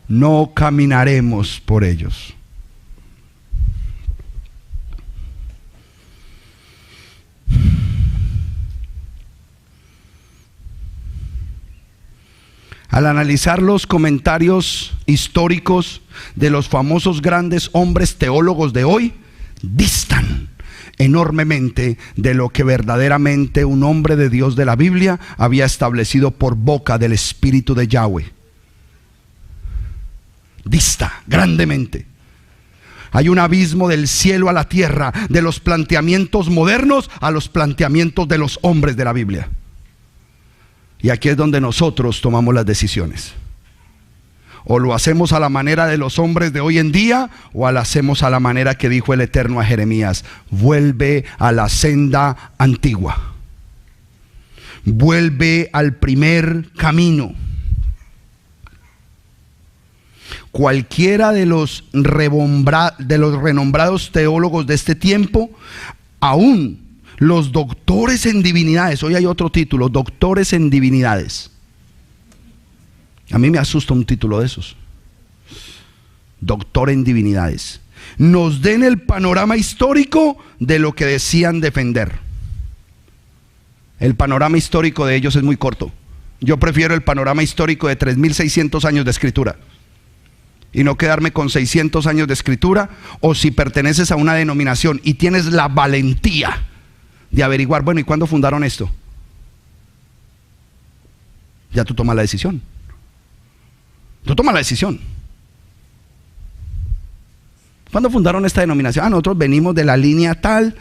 no caminaremos por ellos. Al analizar los comentarios históricos de los famosos grandes hombres teólogos de hoy, distan enormemente de lo que verdaderamente un hombre de Dios de la Biblia había establecido por boca del Espíritu de Yahweh. Dista grandemente. Hay un abismo del cielo a la tierra, de los planteamientos modernos a los planteamientos de los hombres de la Biblia. Y aquí es donde nosotros tomamos las decisiones. O lo hacemos a la manera de los hombres de hoy en día, o lo hacemos a la manera que dijo el Eterno a Jeremías: vuelve a la senda antigua, vuelve al primer camino. Cualquiera de los renombrados teólogos de este tiempo, aún los doctores en divinidades, hoy hay otro título, doctores en divinidades. A mí me asusta un título de esos, doctor en divinidades. Nos den el panorama histórico de lo que decían defender. El panorama histórico de ellos es muy corto. Yo prefiero el panorama histórico de 3600 años de escritura. y no quedarme con 600 años de escritura, o si perteneces a una denominación y tienes la valentía de averiguar, bueno, ¿y cuándo fundaron esto? Ya tú tomas la decisión. Tú tomas la decisión. ¿Cuándo fundaron esta denominación? Nosotros venimos de la línea tal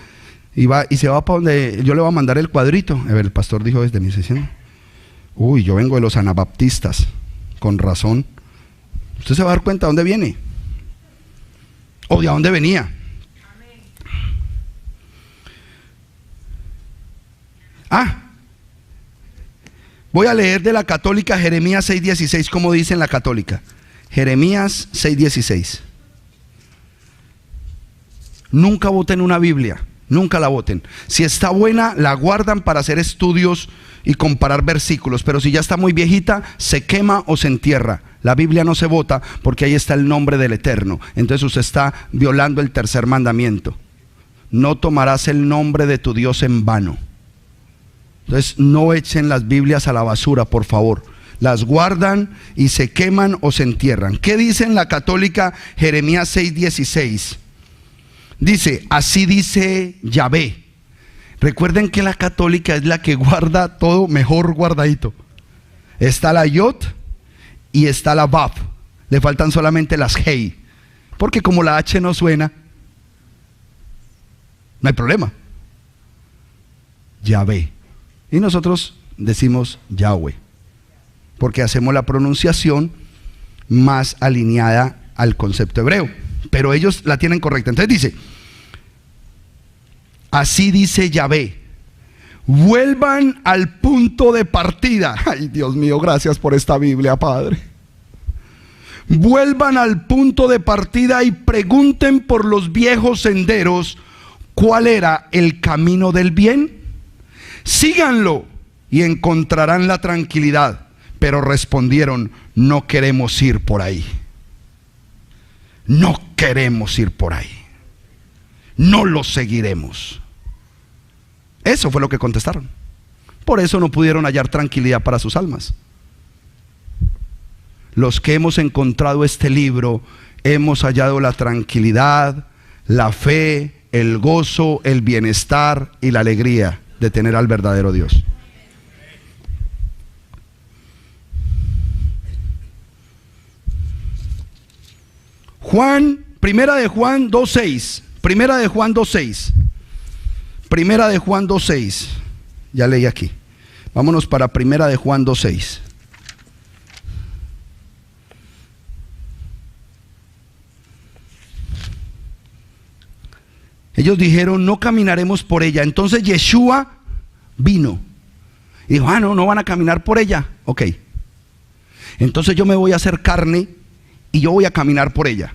y se va para donde yo le voy a mandar el cuadrito. A ver, el pastor dijo desde mi sesión. Uy, yo vengo de los anabaptistas. Con razón. Usted se va a dar cuenta de dónde viene. O de dónde venía. Voy a leer de la católica Jeremías 6:16, como dice en la católica. Jeremías 6:16. Nunca voten una Biblia, nunca la voten. Si está buena, la guardan para hacer estudios y comparar versículos, pero si ya está muy viejita, se quema o se entierra. La Biblia no se vota porque ahí está el nombre del Eterno. Entonces usted está violando el tercer mandamiento. No tomarás el nombre de tu Dios en vano. Entonces no echen las Biblias a la basura, por favor. Las guardan y se queman o se entierran. ¿Qué dice en la católica Jeremías 6:16? Dice, así dice Yahvé. Recuerden que la católica es la que guarda todo mejor guardadito. Está la Yod y está la Vav. Le faltan solamente las Hei, porque como la H no suena, no hay problema. Yahvé. Y nosotros decimos Yahweh, porque hacemos la pronunciación más alineada al concepto hebreo, pero ellos la tienen correcta. Entonces dice, así dice Yahvé, vuelvan al punto de partida. Ay, Dios mío, gracias por esta Biblia, Padre. Vuelvan al punto de partida y pregunten por los viejos senderos cuál era el camino del bien. Síganlo y encontrarán la tranquilidad. Pero respondieron, no queremos ir por ahí. No queremos ir por ahí. No lo seguiremos. Eso fue lo que contestaron. Por eso no pudieron hallar tranquilidad para sus almas. Los que hemos encontrado este libro, hemos hallado la tranquilidad, la fe, el gozo, el bienestar y la alegría de tener al verdadero Dios. Primera de Juan 2:6. Primera de Juan 2:6. Primera de Juan 2:6. Ya leí aquí. Vámonos para Primera de Juan 2:6. Ellos dijeron, no caminaremos por ella. Entonces Yeshua vino y dijo, no van a caminar por ella. Ok, entonces yo me voy a hacer carne y yo voy a caminar por ella.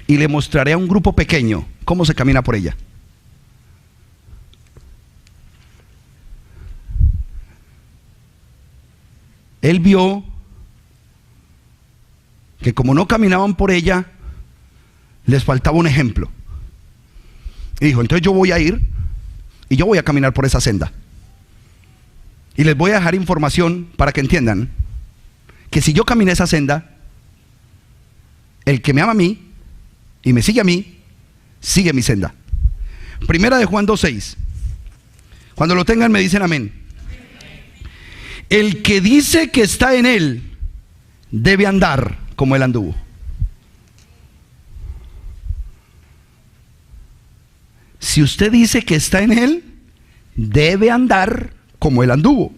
Y le mostraré a un grupo pequeño cómo se camina por ella. Él vio que como no caminaban por ella, les faltaba un ejemplo. Y dijo, entonces yo voy a ir y yo voy a caminar por esa senda. Y les voy a dejar información para que entiendan que si yo caminé esa senda, el que me ama a mí y me sigue a mí, sigue mi senda. Primera de Juan 2:6. Cuando lo tengan me dicen amén. El que dice que está en él debe andar como él anduvo. Si usted dice que está en él, debe andar como él anduvo.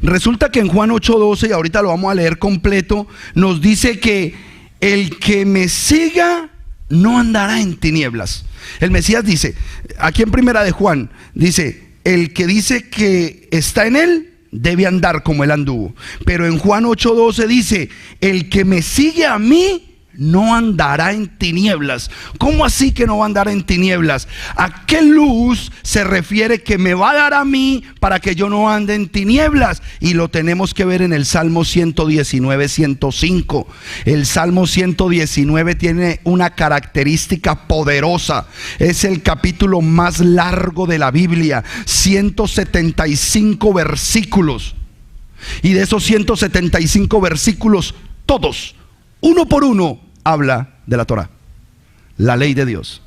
Resulta que en Juan 8:12, y ahorita lo vamos a leer completo, nos dice que el que me siga no andará en tinieblas. El Mesías dice, aquí en Primera de Juan, dice, el que dice que está en él, debe andar como él anduvo. Pero en Juan 8:12 dice, el que me sigue a mí, no andará en tinieblas. ¿Cómo así que no va a andar en tinieblas? ¿A qué luz se refiere que me va a dar a mí para que yo no ande en tinieblas? Y lo tenemos que ver en el Salmo 119, 105. El Salmo 119 tiene una característica poderosa. Es el capítulo más largo de la Biblia, 175 versículos. Y de esos 175 versículos, todos, uno por uno, habla de la Torá, la ley de Dios.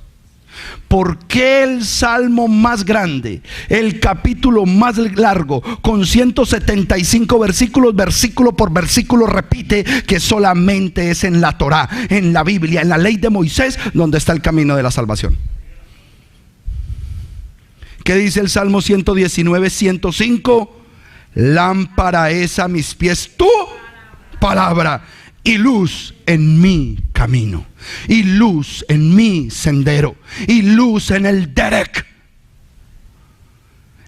¿Por qué el salmo más grande, el capítulo más largo, con 175 versículos, versículo por versículo, repite que solamente es en la Torá, en la Biblia, en la ley de Moisés, donde está el camino de la salvación? ¿Qué dice el Salmo 119, 105? Lámpara es a mis pies tu palabra y luz en mi camino, y luz en mi sendero, y luz en el derek.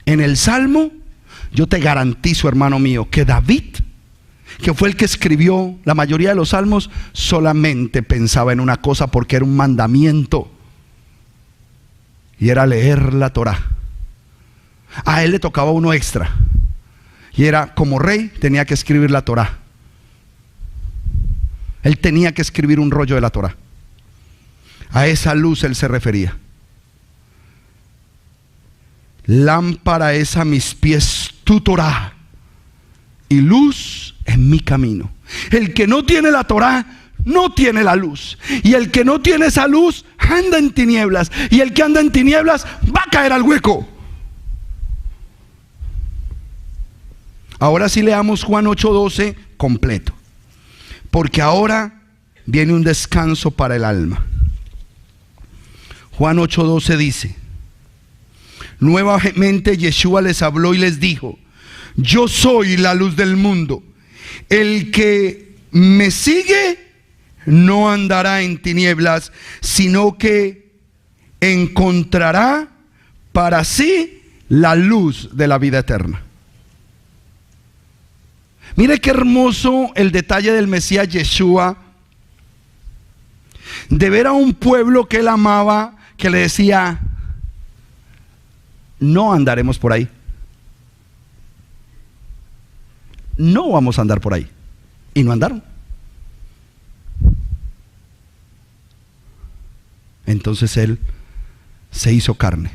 En el Salmo, yo te garantizo, hermano mío, que David, que fue el que escribió la mayoría de los salmos, solamente pensaba en una cosa, porque era un mandamiento, y era leer la Torá. A él le tocaba uno extra, y era, como rey, tenía que escribir la Torá. Él tenía que escribir un rollo de la Torá. A esa luz él se refería. Lámpara es a mis pies tu Torá y luz en mi camino. El que no tiene la Torá no tiene la luz, y el que no tiene esa luz anda en tinieblas, y el que anda en tinieblas va a caer al hueco. Ahora sí leamos Juan 8:12 completo, porque ahora viene un descanso para el alma. Juan 8:12 dice: nuevamente Yeshua les habló y les dijo: yo soy la luz del mundo. El que me sigue no andará en tinieblas, sino que encontrará para sí la luz de la vida eterna. Mire qué hermoso el detalle del Mesías Yeshua, de ver a un pueblo que él amaba, que le decía: no andaremos por ahí, no vamos a andar por ahí. Y no andaron. Entonces él se hizo carne.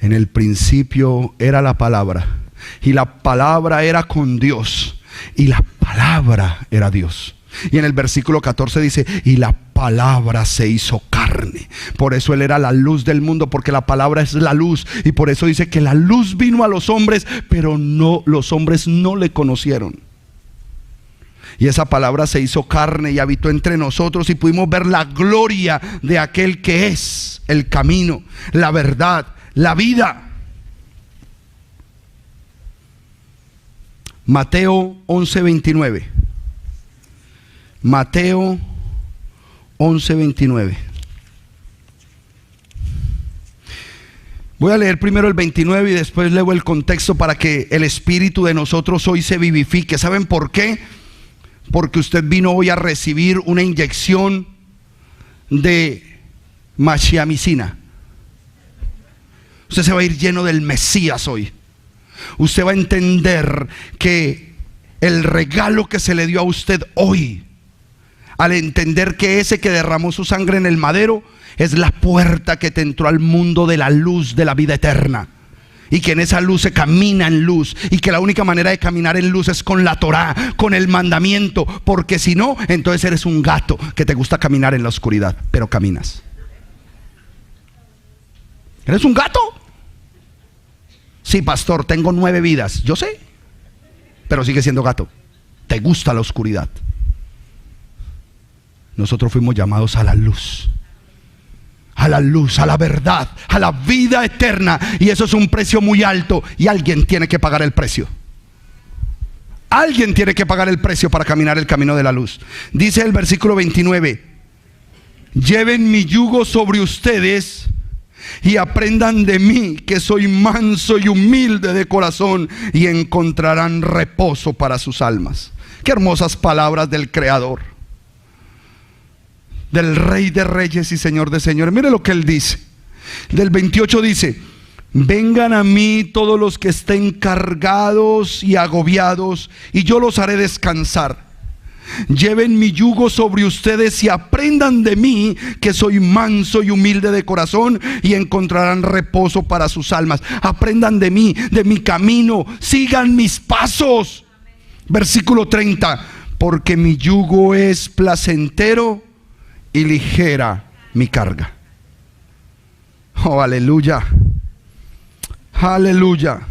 En el principio era la palabra, y la palabra era con Dios, y la palabra era Dios. Y en el versículo 14 dice: y la palabra se hizo carne. Por eso él era la luz del mundo, porque la palabra es la luz. Y por eso dice que la luz vino a los hombres, pero no, los hombres no le conocieron. Y esa palabra se hizo carne y habitó entre nosotros, y pudimos ver la gloria de aquel que es el camino, la verdad, la vida. Mateo 11:29. Mateo 11:29. Voy a leer primero el 29 y después leo el contexto para que el espíritu de nosotros hoy se vivifique. ¿Saben por qué? Porque usted vino hoy a recibir una inyección de machiamicina. Usted se va a ir lleno del Mesías hoy. Usted va a entender que el regalo que se le dio a usted hoy, al entender que ese que derramó su sangre en el madero es la puerta que te entró al mundo de la luz de la vida eterna, y que en esa luz se camina en luz, y que la única manera de caminar en luz es con la Torá, con el mandamiento, porque si no, entonces eres un gato que te gusta caminar en la oscuridad, pero caminas. ¿Eres un gato? Sí, pastor, tengo 9 vidas. Yo sé, pero sigue siendo gato. Te gusta la oscuridad. Nosotros fuimos llamados a la luz, a la luz, a la verdad, a la vida eterna. Y eso es un precio muy alto, y alguien tiene que pagar el precio. Alguien tiene que pagar el precio para caminar el camino de la luz. Dice el versículo 29: lleven mi yugo sobre ustedes y aprendan de mí, que soy manso y humilde de corazón, y encontrarán reposo para sus almas. Qué hermosas palabras del Creador, del Rey de Reyes y Señor de Señores. Mire lo que él dice. Del 28 dice: vengan a mí todos los que estén cargados y agobiados, y yo los haré descansar. Lleven mi yugo sobre ustedes y aprendan de mí, que soy manso y humilde de corazón, y encontrarán reposo para sus almas. Aprendan de mí, de mi camino, sigan mis pasos. Versículo 30: porque mi yugo es placentero y ligera mi carga. Oh, aleluya, aleluya.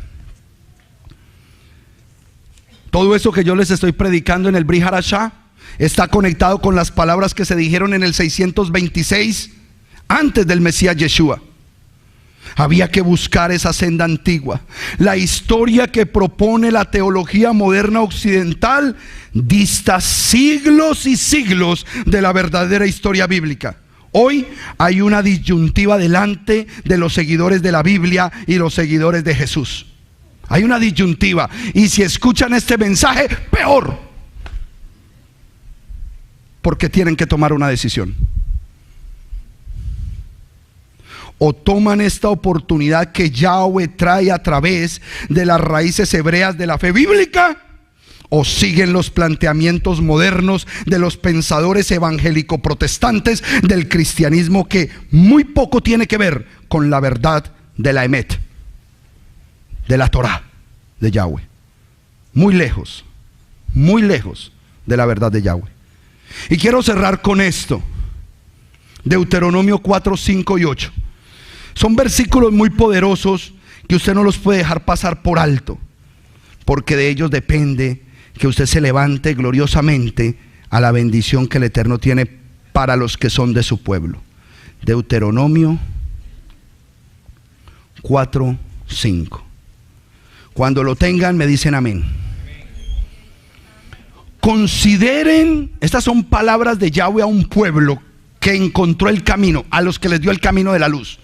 Todo eso que yo les estoy predicando en el Brit Hadashah está conectado con las palabras que se dijeron en el 626 antes del Mesías Yeshua. Había que buscar esa senda antigua. La historia que propone la teología moderna occidental dista siglos y siglos de la verdadera historia bíblica. Hoy hay una disyuntiva delante de los seguidores de la Biblia y los seguidores de Jesús. Hay una disyuntiva, y si escuchan este mensaje, peor, porque tienen que tomar una decisión. O toman esta oportunidad que Yahweh trae a través de las raíces hebreas de la fe bíblica, o siguen los planteamientos modernos de los pensadores evangélico-protestantes del cristianismo, que muy poco tiene que ver con la verdad de la Emet, de la Torah de Yahweh. Muy lejos de la verdad de Yahweh. Y quiero cerrar con esto. Deuteronomio 4, 5 y 8. Son versículos muy poderosos que usted no los puede dejar pasar por alto, porque de ellos depende que usted se levante gloriosamente a la bendición que el Eterno tiene para los que son de su pueblo. Deuteronomio 4, 5. Cuando lo tengan me dicen amén. Consideren, estas son palabras de Yahweh a un pueblo que encontró el camino, a los que les dio el camino de la luz.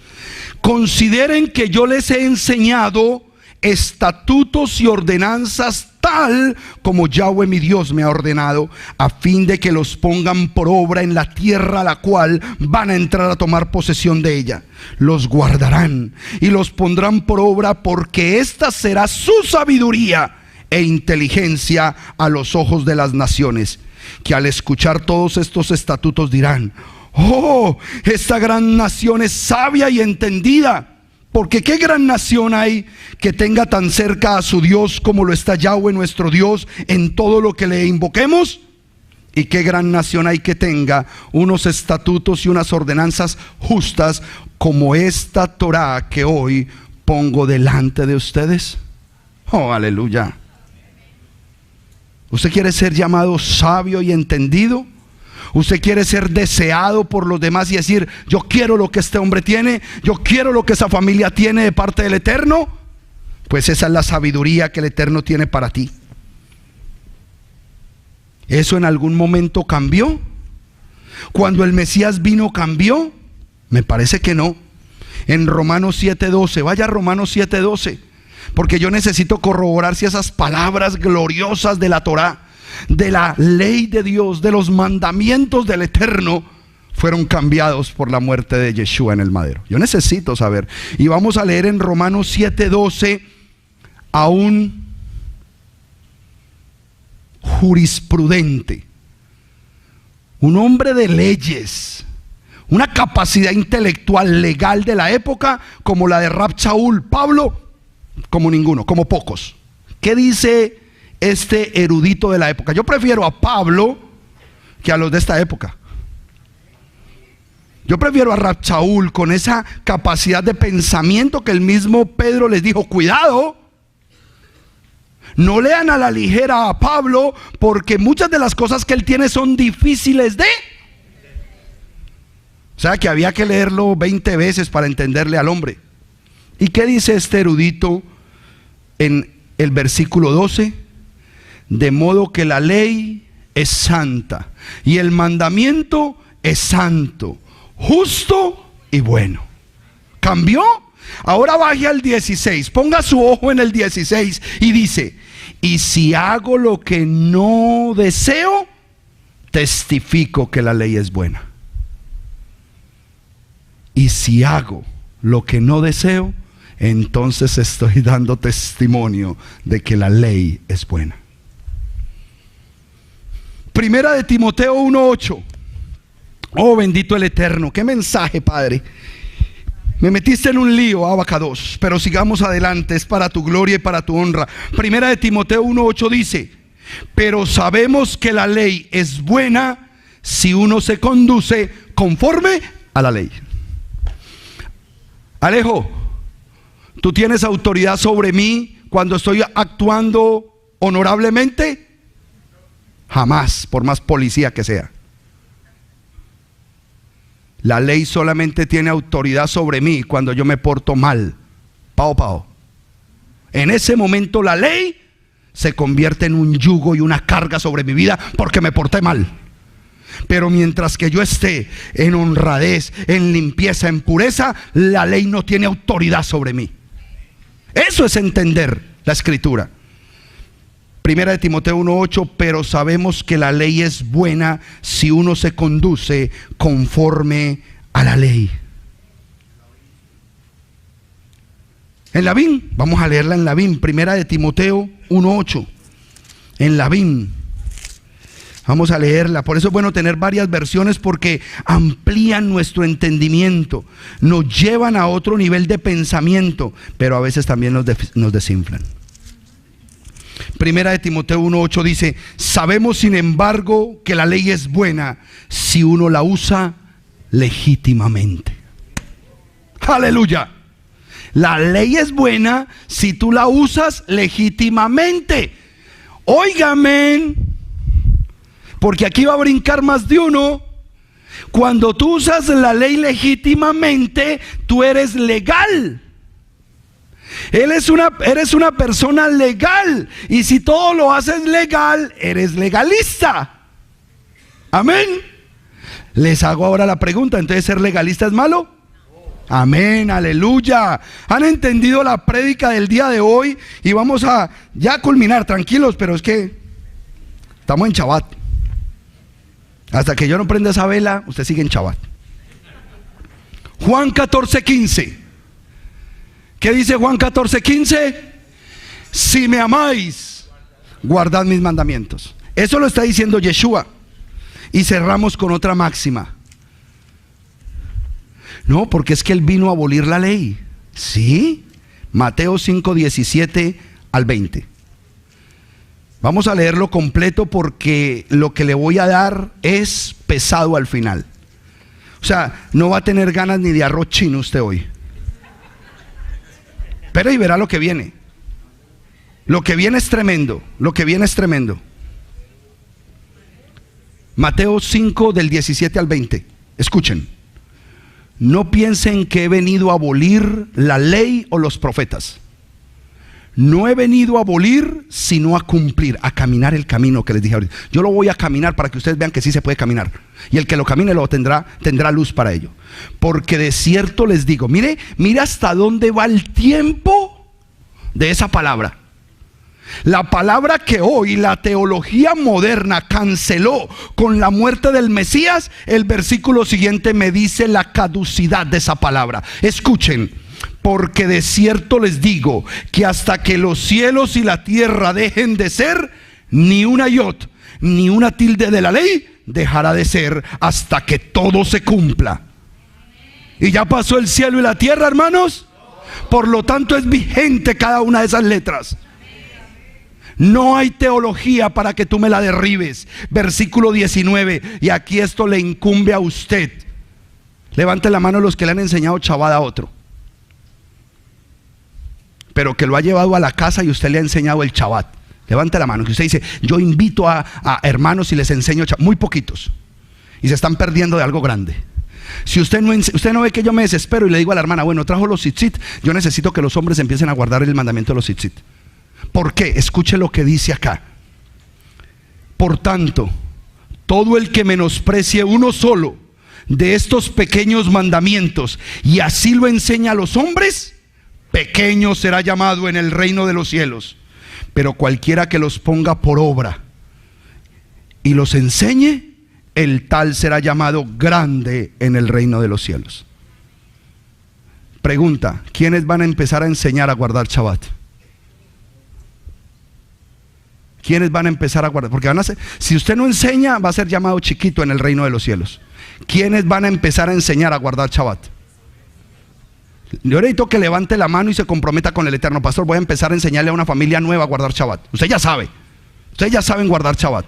Consideren que yo les he enseñado estatutos y ordenanzas tal como Yahweh mi Dios me ha ordenado, a fin de que los pongan por obra en la tierra a la cual van a entrar a tomar posesión de ella. Los guardarán y los pondrán por obra, porque esta será su sabiduría e inteligencia a los ojos de las naciones, que al escuchar todos estos estatutos dirán: oh, esta gran nación es sabia y entendida. Porque qué gran nación hay que tenga tan cerca a su Dios como lo está Yahweh nuestro Dios en todo lo que le invoquemos. Y qué gran nación hay que tenga unos estatutos y unas ordenanzas justas como esta Torah que hoy pongo delante de ustedes. Oh, aleluya. ¿Usted quiere ser llamado sabio y entendido? ¿Usted quiere ser deseado por los demás y decir: yo quiero lo que este hombre tiene, yo quiero lo que esa familia tiene de parte del Eterno? Pues esa es la sabiduría que el Eterno tiene para ti. ¿Eso en algún momento cambió? ¿Cuando el Mesías vino cambió? Me parece que no. En Romanos 7:12, vaya a Romanos 7:12, porque yo necesito corroborar si esas palabras gloriosas de la Torah, de la ley de Dios, de los mandamientos del Eterno, fueron cambiados por la muerte de Yeshua en el madero. Yo necesito saber. Y vamos a leer en Romanos 7:12 a un jurisprudente, un hombre de leyes, una capacidad intelectual legal de la época como la de Rab Shaul, Pablo, como ninguno, como pocos. ¿Qué dice este erudito de la época? Yo prefiero a Pablo que a los de esta época. Yo prefiero a Rab Shaul con esa capacidad de pensamiento que el mismo Pedro les dijo: cuidado, no lean a la ligera a Pablo, porque muchas de las cosas que él tiene son difíciles de... O sea que había que leerlo 20 veces para entenderle al hombre. ¿Y qué dice este erudito en el versículo 12? De modo que la ley es santa y el mandamiento es santo, justo y bueno. ¿Cambió? Ahora baje al 16, ponga su ojo en el 16 y dice: y si hago lo que no deseo, testifico que la ley es buena. Y si hago lo que no deseo, entonces estoy dando testimonio de que la ley es buena. Primera de Timoteo 1:8. Oh, bendito el Eterno. Qué mensaje, Padre. Me metiste en un lío, Abacados, pero sigamos adelante, es para tu gloria y para tu honra. Primera de Timoteo 1:8 dice: pero sabemos que la ley es buena si uno se conduce conforme a la ley. Alejo, ¿tú tienes autoridad sobre mí cuando estoy actuando honorablemente? Jamás, por más policía que sea. La ley solamente tiene autoridad sobre mí cuando yo me porto mal. Pao, pao. En ese momento la ley se convierte en un yugo y una carga sobre mi vida porque me porté mal. Pero mientras que yo esté en honradez, en limpieza, en pureza, la ley no tiene autoridad sobre mí. Eso es entender la escritura. Primera de Timoteo 1:8, pero sabemos que la ley es buena si uno se conduce conforme a la ley. En la BIM, vamos a leerla en la BIM, Primera de Timoteo 1:8. En la BIM, vamos a leerla. Por eso es bueno tener varias versiones, porque amplían nuestro entendimiento, nos llevan a otro nivel de pensamiento, pero a veces también nos desinflan. Primera de Timoteo 1:8 dice: sabemos sin embargo que la ley es buena si uno la usa legítimamente. Aleluya. La ley es buena si tú la usas legítimamente. Óigame, porque aquí va a brincar más de uno. Cuando tú usas la ley legítimamente, tú eres legal. Eres una persona legal. Y si todo lo haces legal, eres legalista. Amén. Les hago ahora la pregunta: ¿entonces ser legalista es malo? Amén, aleluya. ¿Han entendido la prédica del día de hoy? Y vamos a ya culminar, tranquilos, pero es que estamos en Shabbat. Hasta que yo no prenda esa vela, usted sigue en Shabbat. Juan 14:15. ¿Qué dice Juan 14:15? Si me amáis, guardad mis mandamientos. Eso lo está diciendo Yeshua. Y cerramos con otra máxima. No, porque es que Él vino a abolir la ley. ¿Sí? Mateo 5:17 al 20. Vamos a leerlo completo porque lo que le voy a dar es pesado al final. O sea, no va a tener ganas ni de arroz chino usted hoy. Pero y verá lo que viene. Lo que viene es tremendo. Lo que viene es tremendo. Mateo 5 del 17 al 20. Escuchen. No piensen que he venido a abolir la ley o los profetas. No he venido a abolir, sino a cumplir, a caminar el camino que les dije ahorita. Yo lo voy a caminar para que ustedes vean que sí se puede caminar. Y el que lo camine lo tendrá luz para ello. Porque de cierto les digo, mire hasta dónde va el tiempo de esa palabra. La palabra que hoy la teología moderna canceló con la muerte del Mesías, el versículo siguiente me dice la caducidad de esa palabra. Escuchen. Porque de cierto les digo que hasta que los cielos y la tierra dejen de ser, ni una iot, ni una tilde de la ley dejará de ser hasta que todo se cumpla. ¿Y ya pasó el cielo y la tierra, hermanos? Por lo tanto es vigente cada una de esas letras. No hay teología para que tú me la derribes. Versículo 19. Y aquí esto le incumbe a usted. Levante la mano los que le han enseñado Shabbat a otro, pero que lo ha llevado a la casa y usted le ha enseñado el Shabbat. Levante la mano, que usted dice: yo invito a hermanos y les enseño Shabbat. Muy poquitos. Y se están perdiendo de algo grande. Si usted no ve que yo me desespero y le digo a la hermana: bueno, trajo los tzitzit, yo necesito que los hombres empiecen a guardar el mandamiento de los tzitzit. ¿Por qué? Escuche lo que dice acá. Por tanto, todo el que menosprecie uno solo de estos pequeños mandamientos y así lo enseña a los hombres, pequeño será llamado en el reino de los cielos. Pero cualquiera que los ponga por obra y los enseñe, el tal será llamado grande en el reino de los cielos. Pregunta: ¿quiénes van a empezar a enseñar a guardar Shabbat? ¿Quiénes van a empezar a guardar? Porque si usted no enseña, va a ser llamado chiquito en el reino de los cielos. ¿Quiénes van a empezar a enseñar a guardar Shabbat? Yo necesito que levante la mano y se comprometa con el Eterno. Pastor, voy a empezar a enseñarle a una familia nueva a guardar Shabbat. Usted ya sabe. Ustedes ya saben guardar Shabbat.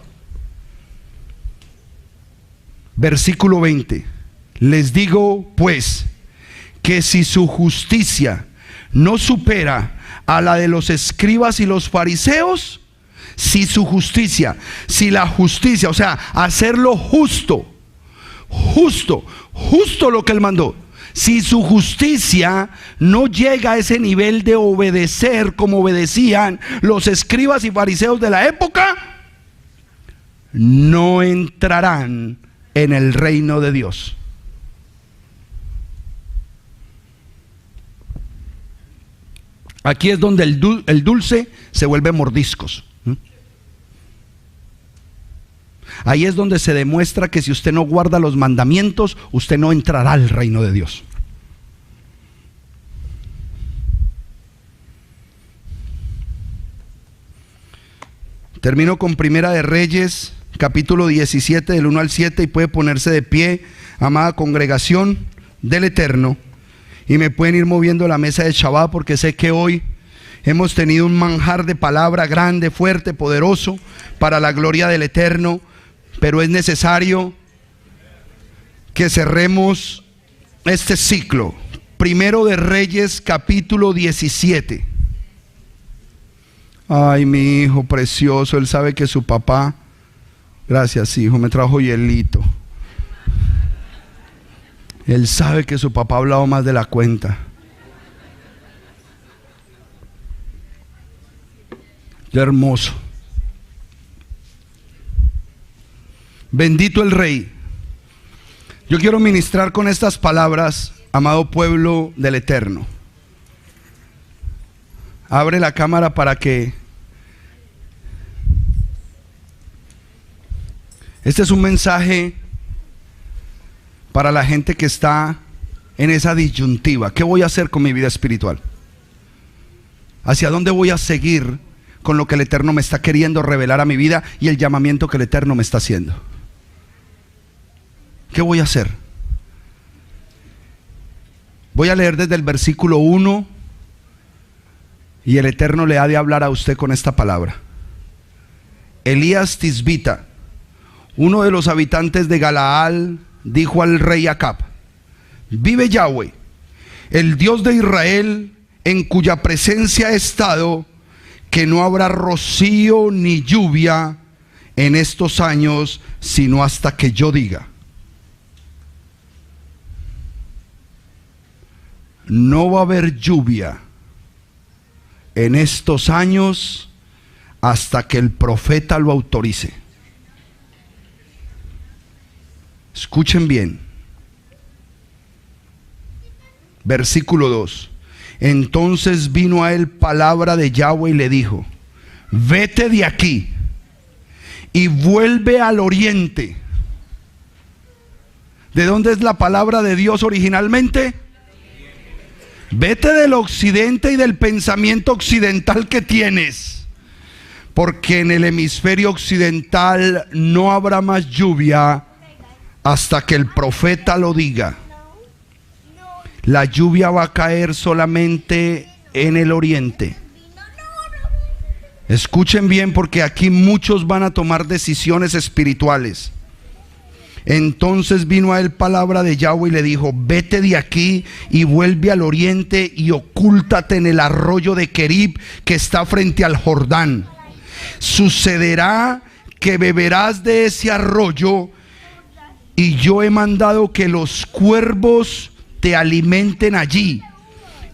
Versículo 20. Les digo pues que si su justicia no supera a la de los escribas y los fariseos, si su justicia, si la justicia, o sea, hacerlo justo lo que él mandó, si su justicia no llega a ese nivel de obedecer como obedecían los escribas y fariseos de la época, no entrarán en el reino de Dios. Aquí es donde el dulce se vuelve mordiscos. Ahí es donde se demuestra que si usted no guarda los mandamientos, usted no entrará al reino de Dios. Termino con Primera de Reyes, capítulo 17, del 1 al 7, y puede ponerse de pie, amada congregación del Eterno, y me pueden ir moviendo la mesa de Shabbat, porque sé que hoy hemos tenido un manjar de palabra grande, fuerte, poderoso, para la gloria del Eterno. Pero es necesario que cerremos este ciclo. Primero de Reyes, capítulo 17. Ay, mi hijo precioso, él sabe que su papá, gracias hijo, me trajo hielito. Él sabe que su papá ha hablado más de la cuenta. Qué hermoso. Bendito el Rey. Yo quiero ministrar con estas palabras, amado pueblo del Eterno. Abre la cámara para que... Este es un mensaje para la gente que está en esa disyuntiva. ¿Qué voy a hacer con mi vida espiritual? ¿Hacia dónde voy a seguir con lo que el Eterno me está queriendo revelar a mi vida y el llamamiento que el Eterno me está haciendo? ¿Qué voy a hacer? Voy a leer desde el versículo 1 y el Eterno le ha de hablar a usted con esta palabra. Elías Tisbita, uno de los habitantes de Galaal, dijo al rey Acab: vive Yahweh, el Dios de Israel, en cuya presencia he estado, que no habrá rocío ni lluvia en estos años, sino hasta que yo diga. No va a haber lluvia en estos años hasta que el profeta lo autorice. Escuchen bien. Versículo 2. Entonces vino a él palabra de Yahweh y le dijo: vete de aquí y vuelve al oriente. ¿De dónde es la palabra de Dios originalmente? Vete del occidente y del pensamiento occidental que tienes, porque en el hemisferio occidental no habrá más lluvia hasta que el profeta lo diga. La lluvia va a caer solamente en el oriente. Escuchen bien, porque aquí muchos van a tomar decisiones espirituales. Entonces vino a él palabra de Yahweh y le dijo: vete de aquí y vuelve al oriente y ocúltate en el arroyo de Kerib que está frente al Jordán. Sucederá que beberás de ese arroyo, y yo he mandado que los cuervos te alimenten allí.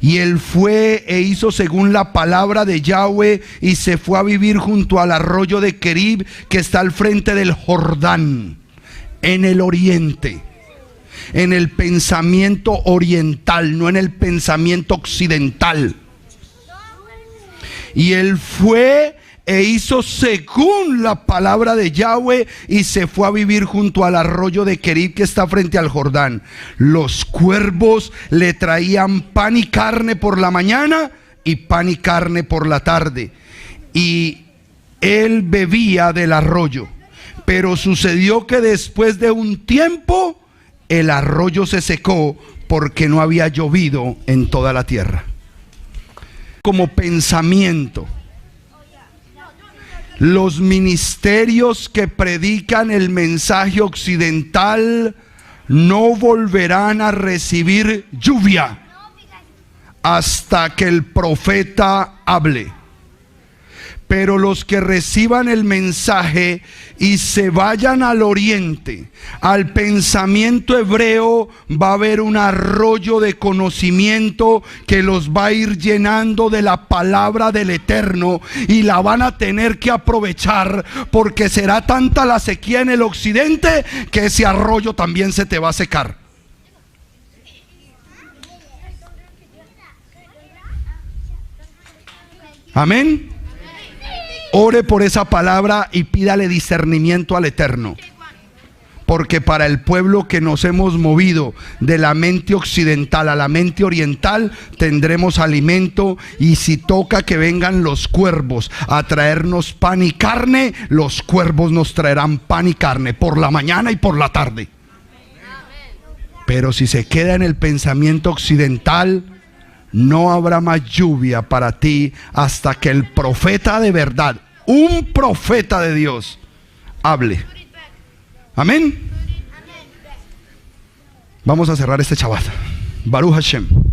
Y él fue e hizo según la palabra de Yahweh y se fue a vivir junto al arroyo de Kerib que está al frente del Jordán, en el oriente, en el pensamiento oriental, no en el pensamiento occidental. Y él fue e hizo según la palabra de Yahweh y se fue a vivir junto al arroyo de Kerib que está frente al Jordán. Los cuervos le traían pan y carne por la mañana y pan y carne por la tarde. Y él bebía del arroyo. Pero sucedió que después de un tiempo el arroyo se secó porque no había llovido en toda la tierra. Como pensamiento, los ministerios que predican el mensaje occidental no volverán a recibir lluvia hasta que el profeta hable. Pero los que reciban el mensaje y se vayan al oriente, al pensamiento hebreo, va a haber un arroyo de conocimiento que los va a ir llenando de la palabra del Eterno, y la van a tener que aprovechar, porque será tanta la sequía en el occidente que ese arroyo también se te va a secar. Amén. Ore por esa palabra y pídale discernimiento al Eterno. Porque para el pueblo que nos hemos movido de la mente occidental a la mente oriental, tendremos alimento. Y si toca que vengan los cuervos a traernos pan y carne, los cuervos nos traerán pan y carne por la mañana y por la tarde. Pero si se queda en el pensamiento occidental, no habrá más lluvia para ti hasta que el profeta de verdad, un profeta de Dios, hable. Amén. Vamos a cerrar este Shabbat. Baruch Hashem.